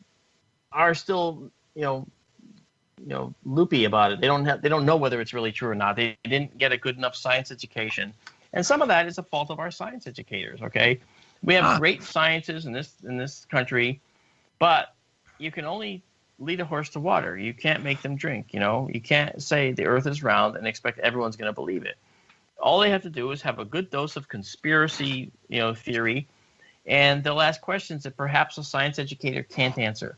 are still, loopy about it. They don't know whether it's really true or not. They didn't get a good enough science education. And some of that is the fault of our science educators, okay? We have great scientists in this country, but you can only lead a horse to water. You can't make them drink, You can't say the earth is round and expect everyone's going to believe it. All they have to do is have a good dose of conspiracy, theory, and they'll ask questions that perhaps a science educator can't answer,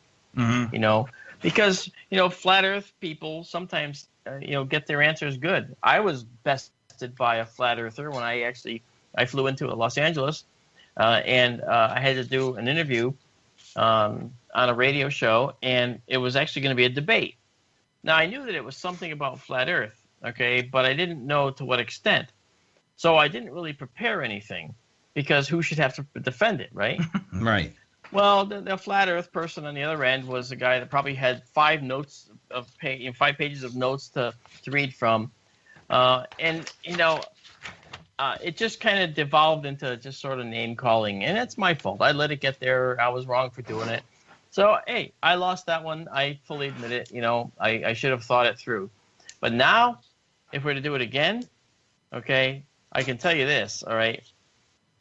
because, flat earth people sometimes, get their answers good. I was bested by a flat earther when I flew into Los Angeles, and I had to do an interview on a radio show, and it was actually going to be a debate. Now, I knew that it was something about flat earth, okay, but I didn't know to what extent. So I didn't really prepare anything, because who should have to defend it, right? Right. Well, the flat earth person on the other end was a guy that probably had 5 pages of notes to read from. It just kind of devolved into just sort of name calling, and it's my fault. I let it get there. I was wrong for doing it. So, hey, I lost that one. I fully admit it. I should have thought it through. But now, if we're to do it again, okay, I can tell you this, all right?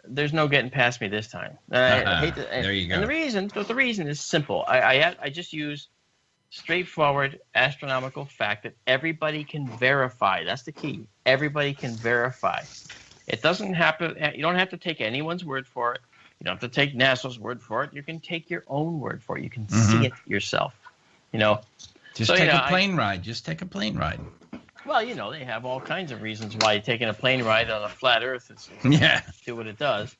There's no getting past me this time. I hate to, there you go. And the reason is simple. I just use straightforward astronomical fact that everybody can verify. That's the key. Everybody can verify. It doesn't happen. You don't have to take anyone's word for it. You don't have to take NASA's word for it. You can take your own word for it. You can see it yourself. Just take a plane ride. Just take a plane ride. Well, they have all kinds of reasons why taking a plane ride on a flat Earth is do what it does.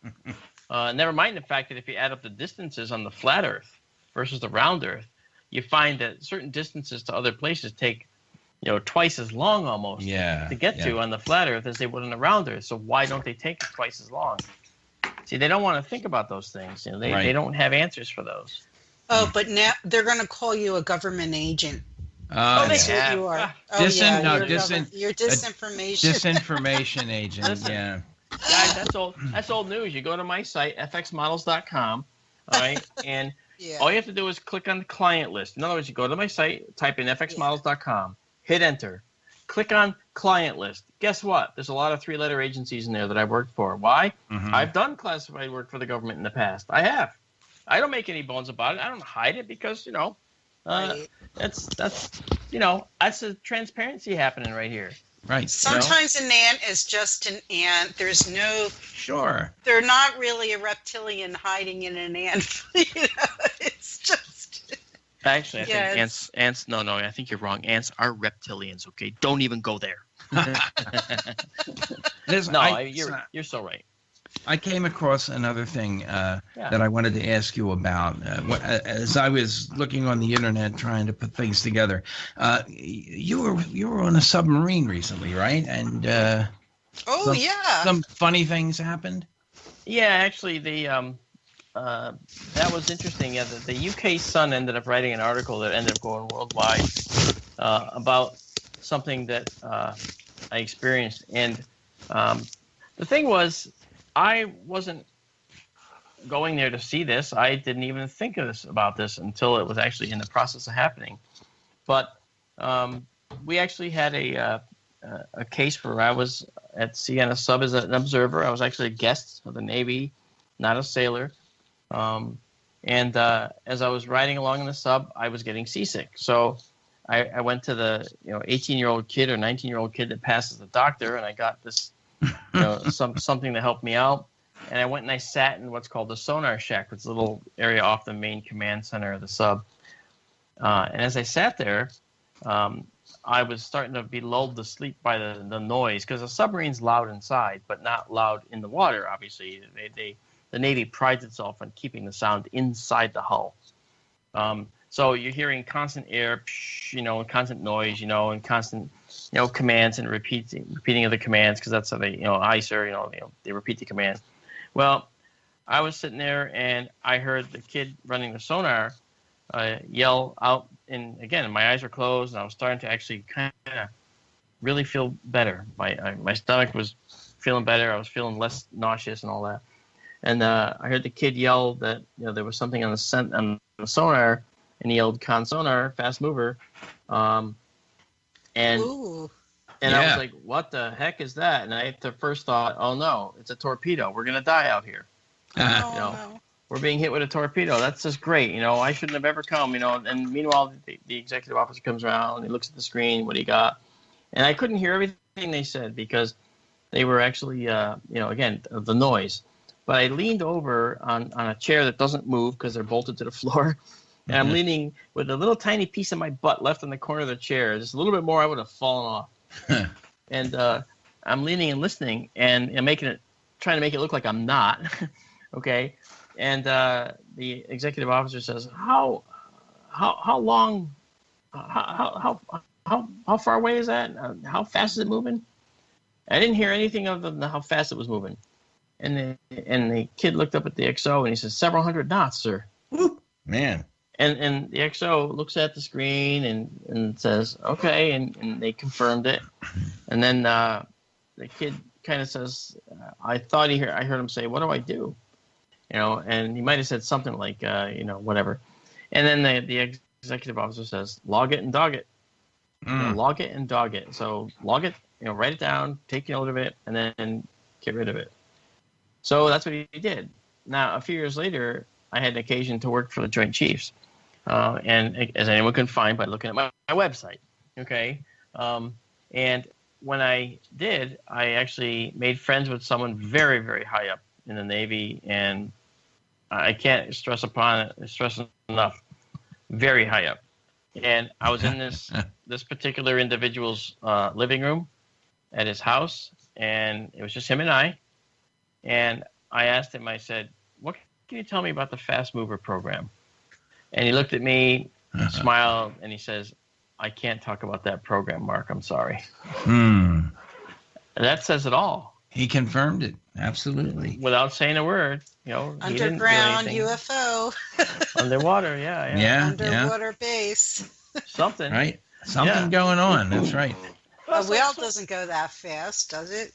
Never mind the fact that if you add up the distances on the flat Earth versus the round Earth, you find that certain distances to other places take, twice as long almost to get to on the flat Earth as they would on the round Earth. So why don't they take it twice as long? See, they don't want to think about those things. They don't have answers for those. Oh, but now they're going to call you a government agent. That's what you are. You're disinformation. Disinformation agent. Listen, yeah. Guys, that's old news. You go to my site, fxmodels.com, all right, and all you have to do is click on the client list. In other words, you go to my site, type in fxmodels.com, hit enter, click on client list. Guess what? There's a lot of 3-letter agencies in there that I've worked for. Why? I've done classified work for the government in the past. I have. I don't make any bones about it. I don't hide it because, that's a transparency happening right here. Right. Sometimes an ant is just an ant. There's no. Sure. They're not really a reptilian hiding in an ant. It's just. Actually, I think ants. No, I think you're wrong. Ants are reptilians. Okay, don't even go there. You're so right. I came across another thing that I wanted to ask you about. As I was looking on the internet trying to put things together, you were on a submarine recently, right? And some funny things happened. Yeah, actually, that was interesting. Yeah, the UK Sun ended up writing an article that ended up going worldwide about something that I experienced, and the thing was, I wasn't going there to see this. I didn't even think about this until it was actually in the process of happening. But we actually had a case where I was at sea on a sub as an observer. I was actually a guest of the Navy, not a sailor. And as I was riding along in the sub, I was getting seasick. So I went to the 18-year-old kid or 19-year-old kid that passes the doctor, and I got this something to help me out. And I went and I sat in what's called the sonar shack, which is a little area off the main command center of the sub. And as I sat there, I was starting to be lulled to sleep by the noise, because the submarine's loud inside, but not loud in the water, obviously. The Navy prides itself on keeping the sound inside the hull. So you're hearing constant air, and constant noise, and constant, commands and repeating of the commands, because that's how they, ICER, they repeat the command. Well, I was sitting there and I heard the kid running the sonar yell out, and again, my eyes were closed, and I was starting to actually kind of really feel better. My stomach was feeling better. I was feeling less nauseous and all that. And I heard the kid yell that there was something on the sonar, and he yelled "con sonar, fast mover," and Ooh. I was like, "What the heck is that?" And I at the first thought, "Oh no, it's a torpedo. We're gonna die out here." No. We're being hit with a torpedo. That's just great. I shouldn't have ever come. And meanwhile, the executive officer comes around and he looks at the screen. What do you got? And I couldn't hear everything they said because they were actually, again, the noise. But I leaned over on a chair that doesn't move because they're bolted to the floor. And I'm leaning with a little tiny piece of my butt left in the corner of the chair. Just a little bit more, I would have fallen off. And I'm leaning and listening, and trying to make it look like I'm not. Okay. And the executive officer says, how long, how far away is that? How fast is it moving? I didn't hear anything other than how fast it was moving. And the kid looked up at the XO and he says, "Several hundred knots, sir." Woo, man. And the XO looks at the screen and says, "Okay," and they confirmed it. And then the kid kind of says, I heard him say, "What do I do?" And he might have said something like, whatever. And then the executive officer says, "Log it and dog it." Log it and dog it. So log it, write it down, take note of it, and then get rid of it. So that's what he did. Now, a few years later, I had an occasion to work for the Joint Chiefs, and as anyone can find by looking at my website. Okay, and when I did, I actually made friends with someone very, very high up in the Navy, and I can't stress enough, very high up. And I was in this particular individual's living room at his house, and it was just him and I. And I asked him, I said, "What can you tell me about the Fast Mover program?" And he looked at me, smiled, and he says, "I can't talk about that program, Mark. I'm sorry." And that says it all. He confirmed it. Absolutely. Without saying a word. Underground UFO. Underwater, yeah. Underwater base. Something. Right. Something going on. That's right. A whale doesn't go that fast, does it?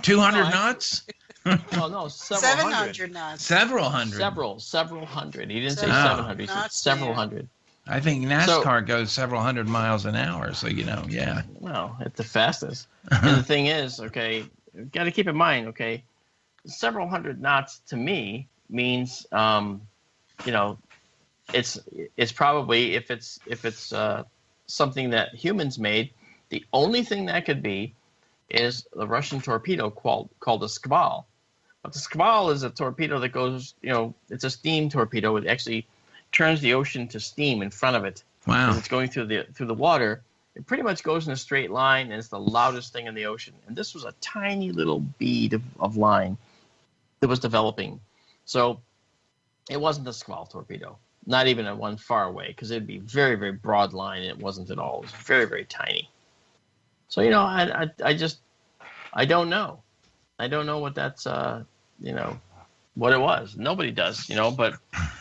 200 knots? Well, no, 700 knots. Several hundred. Several hundred. He didn't say 700. He said several hundred. I think NASCAR goes several hundred miles an hour, so yeah. Well, at the fastest. And the thing is, okay, got to keep in mind, okay, several hundred knots to me means, it's probably if it's something that humans made, the only thing that could be is the Russian torpedo called a Skval. But the Skval is a torpedo that goes, it's a steam torpedo. It actually turns the ocean to steam in front of it. Wow. As it's going through the water. It pretty much goes in a straight line, and it's the loudest thing in the ocean. And this was a tiny little bead of line that was developing. So it wasn't a Skval torpedo, not even a one far away, because it'd be very, very broad line, and it wasn't at all. It was very, very tiny. So, I don't know. I don't know what that's, what it was. Nobody does, but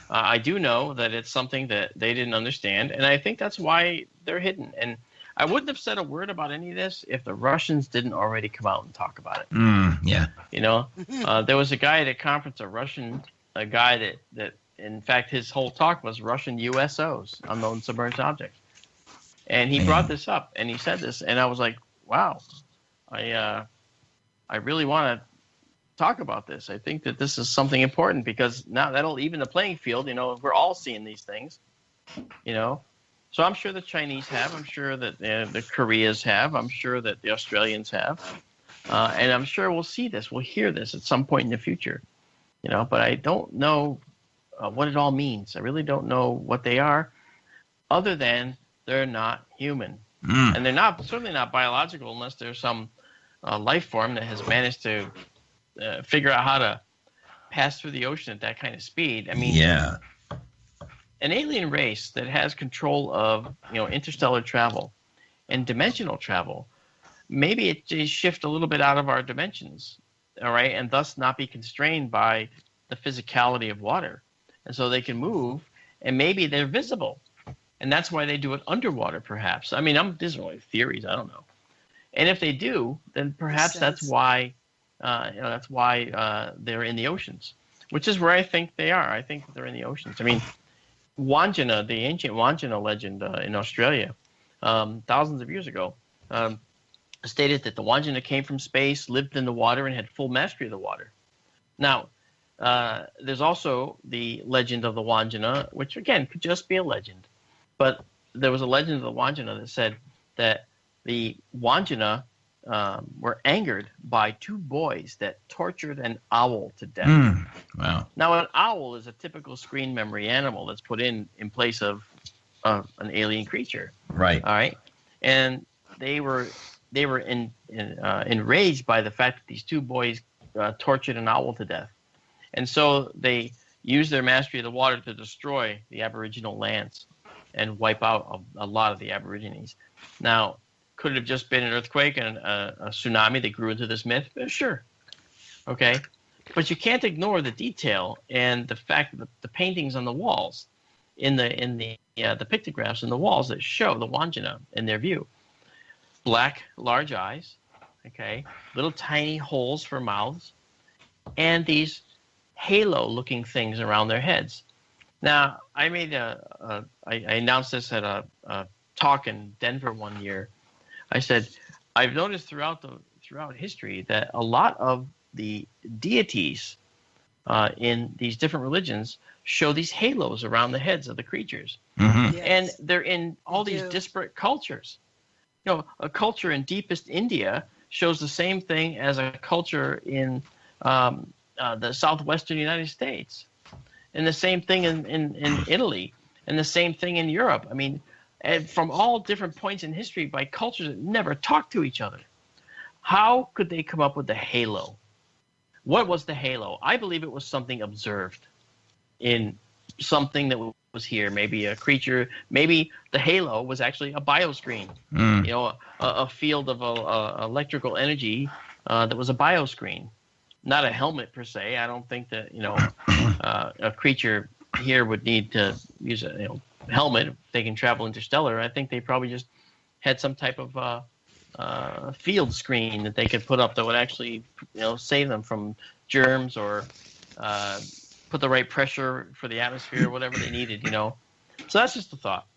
I do know that it's something that they didn't understand, and I think that's why they're hidden. And I wouldn't have said a word about any of this if the Russians didn't already come out and talk about it. Yeah. There was a guy at a conference, a guy that, in fact, his whole talk was Russian USOs, unknown submerged objects. And he brought this up, and he said this, and I was like, wow, I really want to talk about this. I think that this is something important because now that'll even the playing field. We're all seeing these things. So I'm sure the Chinese have. I'm sure that the Koreas have. I'm sure that the Australians have. And I'm sure we'll see this. We'll hear this at some point in the future. But I don't know what it all means. I really don't know what they are, other than they're not human. And they're certainly not biological unless there's some life form that has managed to figure out how to pass through the ocean at that kind of speed. I mean, Yeah. An alien race that has control of interstellar travel and dimensional travel, maybe it just shift a little bit out of our dimensions, all right, and thus not be constrained by the physicality of water, and so they can move, and maybe they're visible, and that's why they do it underwater, perhaps. I mean, these are only theories. I don't know. And if they do, then perhaps that's why they're in the oceans, which is where I think they are. I think they're in the oceans. I mean, Wandjina, the ancient Wandjina legend in Australia, thousands of years ago, stated that the Wandjina came from space, lived in the water, and had full mastery of the water. Now, there's also the legend of the Wandjina, which again could just be a legend, but there was a legend of the Wandjina that said that the Wandjina were angered by two boys that tortured an owl to death. Wow. Now, an owl is a typical screen memory animal that's put in place of an alien creature. Right. All right, and they were enraged by the fact that these two boys tortured an owl to death, and so they used their mastery of the water to destroy the Aboriginal lands and wipe out a lot of the Aborigines. Now, could it have just been an earthquake and a tsunami that grew into this myth? Sure. Okay. But you can't ignore the detail and the fact that the paintings on the walls, in the pictographs on the walls that show the Wandjina in their view. Black, large eyes, okay, little tiny holes for mouths, and these halo-looking things around their heads. Now, I announced this at a talk in Denver one year. I said, I've noticed throughout history that a lot of the deities in these different religions show these halos around the heads of the creatures. Mm-hmm. Yes. And they're in all these disparate cultures. A culture in deepest India shows the same thing as a culture in the southwestern United States, and the same thing in Italy, and the same thing in Europe. I mean, and from all different points in history by cultures that never talked to each other. How could they come up with the halo? What was the halo? I believe it was something observed in something that was here, maybe a creature. Maybe the halo was actually a bioscreen, a field of electrical energy that was a bioscreen, not a helmet per se. I don't think that a creature here would need to use a helmet if they can travel interstellar. I think they probably just had some type of field screen that they could put up that would actually save them from germs or put the right pressure for the atmosphere, whatever they needed. So that's just a thought.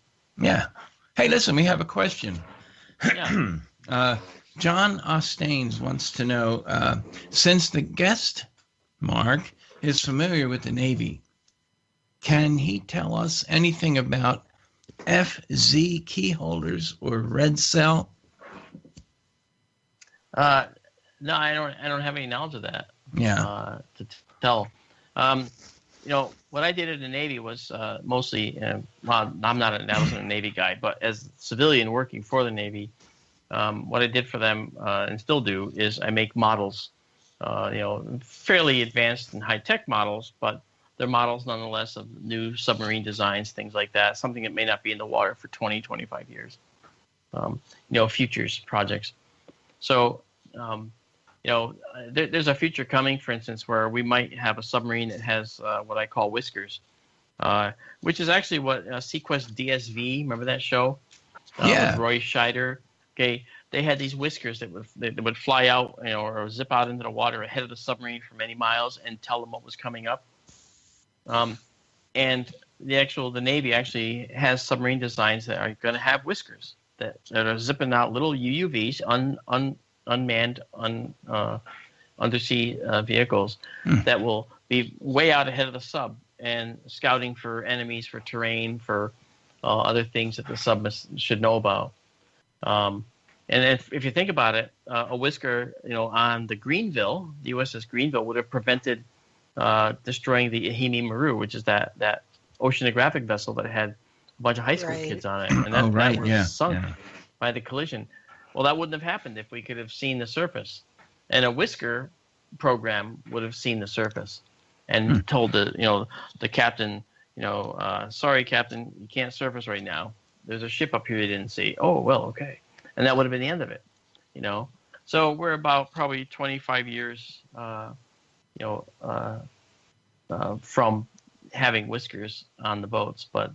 Yeah. Hey, listen, we have a question. Yeah. John Ostaines wants to know, since the guest, Mark, is familiar with the Navy, can he tell us anything about FZ key holders or red cell? No, I don't have any knowledge of that. Yeah. To tell. What I did in the Navy was mostly. I wasn't a Navy guy, but as a civilian working for the Navy, what I did for them and still do is I make models. Fairly advanced and high tech models, but they're models nonetheless of new submarine designs, things like that. Something that may not be in the water for 20, 25 years. Futures projects. So, there's a future coming, for instance, where we might have a submarine that has what I call whiskers, which is actually what Sequest DSV, remember that show? With Roy Scheider. Okay, they had these whiskers that would fly out, or zip out into the water ahead of the submarine for many miles and tell them what was coming up. And the Navy actually has submarine designs that are going to have whiskers that are zipping out little UUVs, unmanned, undersea vehicles that will be way out ahead of the sub and scouting for enemies, for terrain, for other things that the sub should know about. And if you think about it, a whisker, on the Greenville, the USS Greenville, would have prevented destroying the Ihimi Maru, which is that oceanographic vessel that had a bunch of high school kids on it, and that was sunk by the collision. Well, that wouldn't have happened if we could have seen the surface, and a whisker program would have seen the surface and told the captain, sorry, Captain, you can't surface right now. There's a ship up here you didn't see. Oh, well, okay. And that would have been the end of it, So we're about probably 25 years, from having whiskers on the boats, but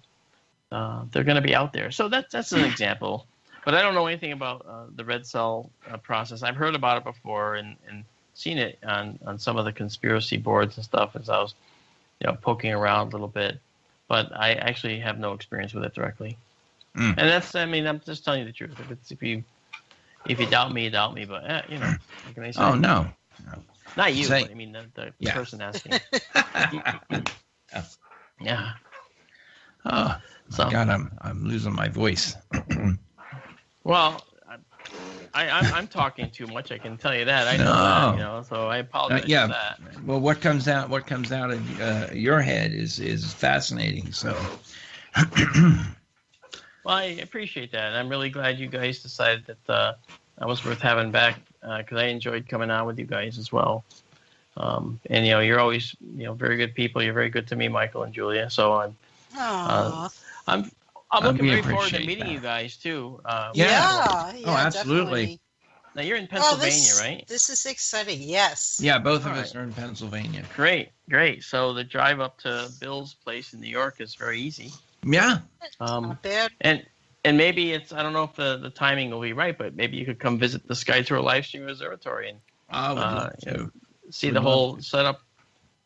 they're going to be out there. So that's an example. But I don't know anything about the red cell process. I've heard about it before and seen it on some of the conspiracy boards and stuff as I was, poking around a little bit. But I actually have no experience with it directly. And I'm just telling you the truth. If you doubt me, doubt me. But what can I say? Oh no. Not you. But, the person asking. Yeah. Oh, so. God, I'm losing my voice. Well, I'm talking too much. I can tell you that. I know that. So I apologize for that. Well, what comes out of your head is fascinating. So. Well, I appreciate that. I'm really glad you guys decided that I was worth having back because I enjoyed coming on with you guys as well. And you're always very good people. You're very good to me, Michael and Julia. So I'm looking very forward to meeting you guys too. Yeah, absolutely. Definitely. Now you're in Pennsylvania, right? This is exciting. Yes. Yeah, both of us are in Pennsylvania. Great. So the drive up to Bill's place in New York is very easy. Yeah. Not bad. And maybe I don't know if the timing will be right, but maybe you could come visit the Sky Tour Livestream Observatory and see the whole setup.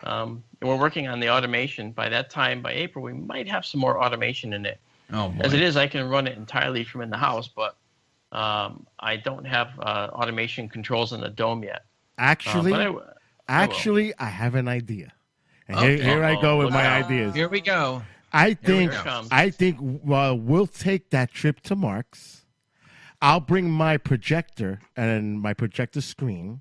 And we're working on the automation. By that time, by April, we might have some more automation in it. Oh, boy. As it is, I can run it entirely from in the house, but I don't have automation controls in the dome yet. Actually, I have an idea. And here I go with my ideas. Here we go. I think we'll take that trip to Marc's. I'll bring my projector and my projector screen,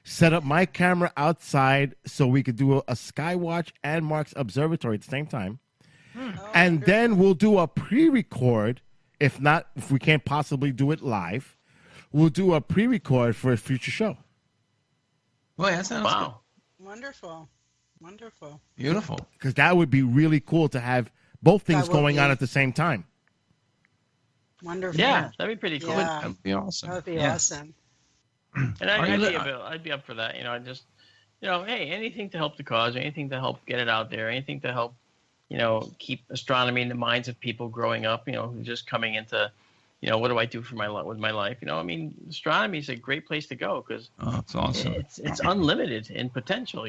set up my camera outside so we could do a Skywatch and Marc's observatory at the same time. And then we'll do a pre-record. If we can't possibly do it live, we'll do a pre-record for a future show. Well, that sounds good. Wonderful. Beautiful. Because that would be really cool to have both things going on at the same time. Wonderful. Yeah, that'd be pretty cool. Yeah. That would be awesome. That would be awesome. And I'd be up for that. Hey, anything to help the cause, anything to help get it out there, anything to help, keep astronomy in the minds of people growing up, who's just coming into, what do I do for with my life? Astronomy is a great place to go because it's awesome. It's unlimited in potential,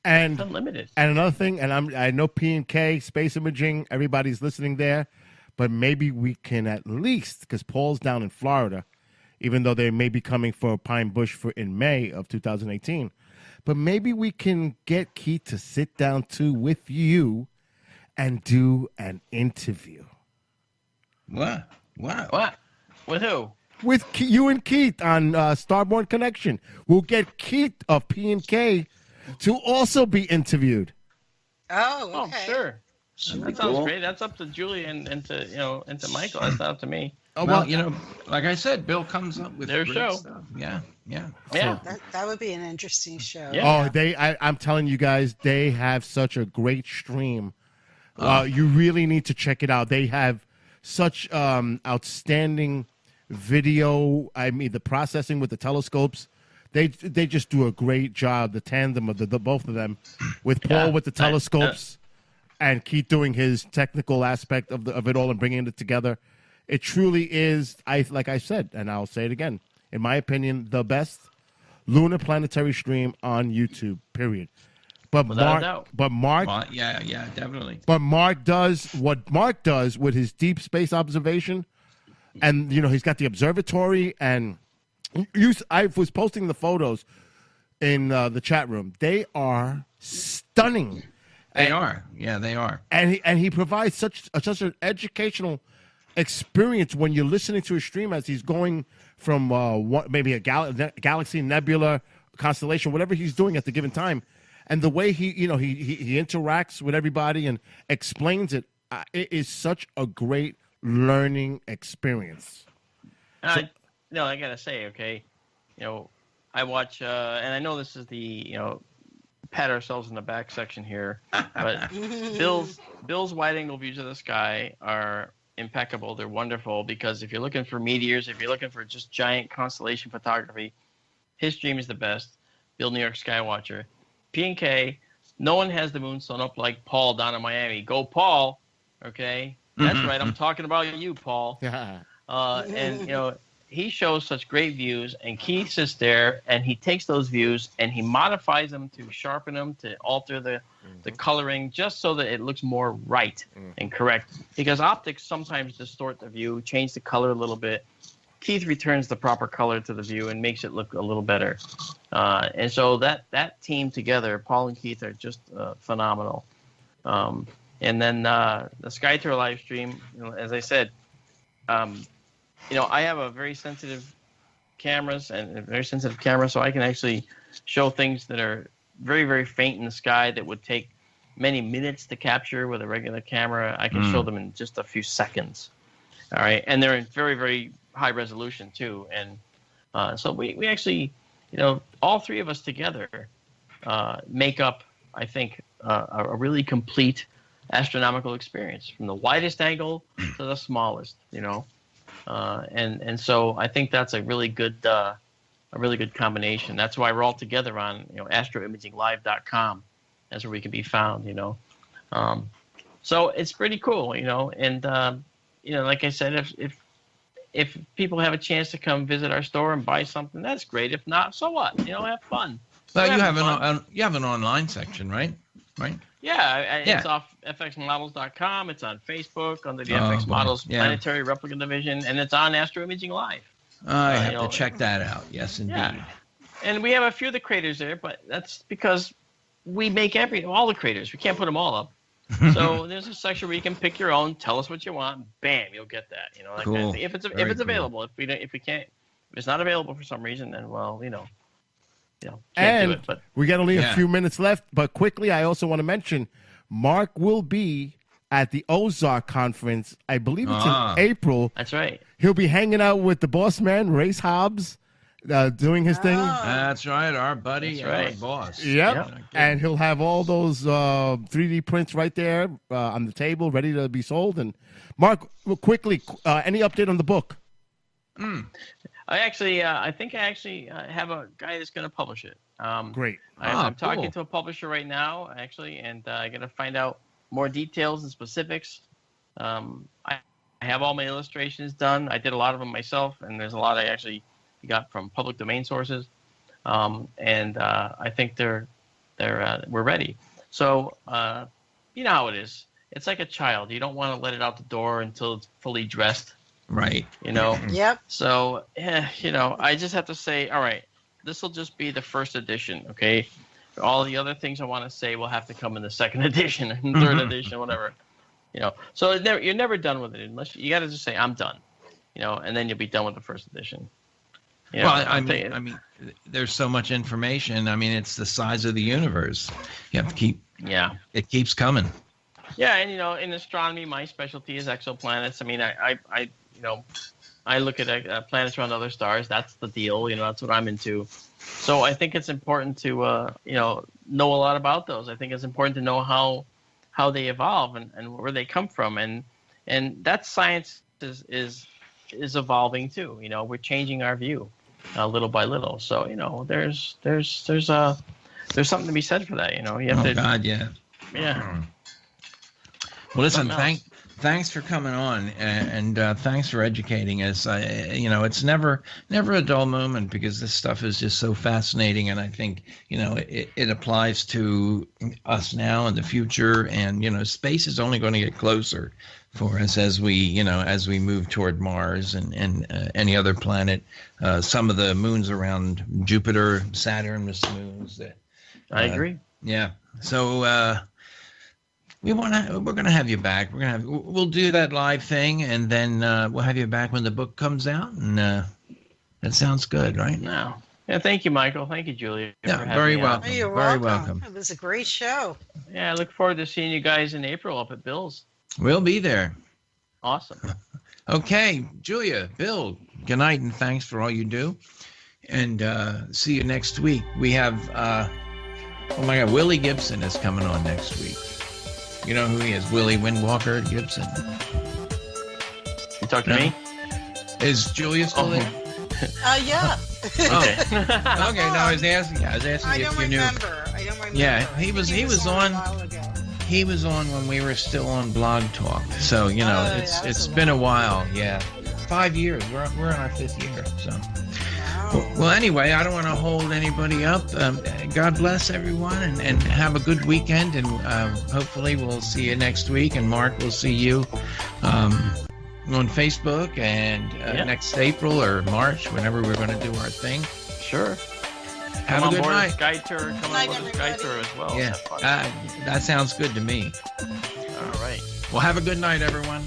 And it's unlimited. And another thing, and I know P&K, space imaging, everybody's listening there, but maybe we can at least, because Paul's down in Florida, even though they may be coming for Pine Bush in May of 2018, but maybe we can get Keith to sit down too with you and do an interview. What? With who? With you and Keith on Starborn Connection. We'll get Keith of P&K to also be interviewed. Oh, okay. Sure. That sounds great. That's up to Julie and to Michael. That's not up to me. Oh, well, like I said, Bill comes up with their show. Stuff. Yeah. So that would be an interesting show. Yeah. Oh, I'm telling you guys, they have such a great stream. You really need to check it out. They have such outstanding video. I mean, the processing with the telescopes. They just do a great job. The tandem of the both of them, with Paul with the telescopes, and Keith doing his technical aspect of it all and bringing it together. It truly is. Like I said, and I'll say it again. In my opinion, the best lunar planetary stream on YouTube. Period. But Marc, yeah, definitely. But Marc does what Marc does with his deep space observation, and he's got the observatory and. I was posting the photos. in the chat room. They are stunning. They are. Yeah, they are. And he provides such an educational experience when you're listening to a stream as he's going from maybe a galaxy, nebula, constellation, whatever he's doing at the given time, and the way he interacts with everybody and explains it. It is such a great learning experience. I gotta say, okay, I watch, and I know this is the pat ourselves in the back section here, but Bill's wide-angle views of the sky are impeccable. They're wonderful because if you're looking for meteors, if you're looking for just giant constellation photography, his stream is the best. Bill New York Skywatcher. P&K, no one has the moon sewn up like Paul down in Miami. Go Paul, okay? That's right, I'm talking about you, Paul. And, he shows such great views, and Keith sits there, and he takes those views, and he modifies them to sharpen them, to alter the coloring, just so that it looks more right and correct. Because optics sometimes distort the view, change the color a little bit. Keith returns the proper color to the view and makes it look a little better. And so that team together, Paul and Keith, are just phenomenal. And then the Sky Tour live stream, as I said, I have a very sensitive camera, so I can actually show things that are very, very faint in the sky that would take many minutes to capture with a regular camera. I can show them in just a few seconds. All right, and they're in very, very high resolution too. And so we actually, all three of us together make up, I think, a really complete astronomical experience from the widest angle to the smallest. And so I think that's a really good combination. That's why we're all together on astroimaginglive.com. That's where we can be found. So it's pretty cool, And like I said, if people have a chance to come visit our store and buy something, that's great. If not, so what? Have fun. Well, you have an online section, right? Right. Yeah, it's off fxmodels.com. It's on Facebook under the FX Models Planetary Replica Division, and it's on Astro Imaging Live. I have to check that out. Yes, indeed. Yeah. And we have a few of the craters there, but that's because we make all the craters. We can't put them all up. So there's a section where you can pick your own, tell us what you want, bam, you'll get that. That cool. kind of thing. If it's available. If it's not available for some reason, then can't do it. But we got only a few minutes left, but quickly, I also want to mention Marc will be at the Ozark conference. I believe it's in April. That's right. He'll be hanging out with the boss man, Race Hobbs, doing his thing. That's right, our buddy, our boss. Yep. And he'll have all those 3D prints right there on the table, ready to be sold. And Marc, quickly, any update on the book? I think I actually have a guy that's going to publish it. Great. I'm talking to a publisher right now, actually, and I'm going to find out more details and specifics. I have all my illustrations done. I did a lot of them myself, and there's a lot I actually got from public domain sources. And I think we're ready. So you know how it is. It's like a child. You don't want to let it out the door until it's fully dressed. Right. Yep. So, I just have to say, all right, this will just be the first edition, okay? All the other things I want to say will have to come in the second edition and third edition, whatever. So you're never done with it unless you got to just say, I'm done, and then you'll be done with the first edition. I mean, there's so much information. I mean, it's the size of the universe. You have to keep. Yeah. It keeps coming. Yeah, and in astronomy, my specialty is exoplanets. I mean, I look at planets around other stars. That's the deal. That's what I'm into. So I think it's important to know a lot about those. I think it's important to know how they evolve and where they come from, and that science is evolving too. We're changing our view little by little. So there's something to be said for that. You have to. God, yeah. Yeah. Well, listen, thanks for coming on, and thanks for educating us. It's never a dull moment, because this stuff is just so fascinating, and I think it applies to us now and the future, and space is only going to get closer for us as we move toward Mars and any other planet. Some of the moons around Jupiter, Saturn, with moons that. I agree. Yeah. So we're gonna have you back. We'll do that live thing, and then we'll have you back when the book comes out, and that sounds good, right? No. Yeah. Thank you, Michael. Thank you, Julia. Yeah. Very welcome. You're Very welcome. welcome. It was a great show. Yeah. I look forward to seeing you guys in April up at Bill's. We'll be there. Awesome. Okay, Julia, Bill, good night, and thanks for all you do. And see you next week. We have, oh my God, Willie Gibson is coming on next week. You know who he is? Willie Windwalker Gibson. You talking to me? Is Julia still there? Yeah. Okay. Okay. No, I was asking if you knew. I don't remember. Yeah, he was on. A while ago. He was on when we were still on Blog Talk. So it's been a while. Yeah, 5 years. We're in our 5th year. So. Well, anyway, I don't want to hold anybody up. God bless everyone, and have a good weekend. And hopefully we'll see you next week. And Mark, we'll see you on Facebook and next April or March, whenever we're going to do our thing. Sure. Have a good night. Sky Tour. Come on board the Sky Tour as well. Yeah, that sounds good to me. All right. Well, have a good night, everyone.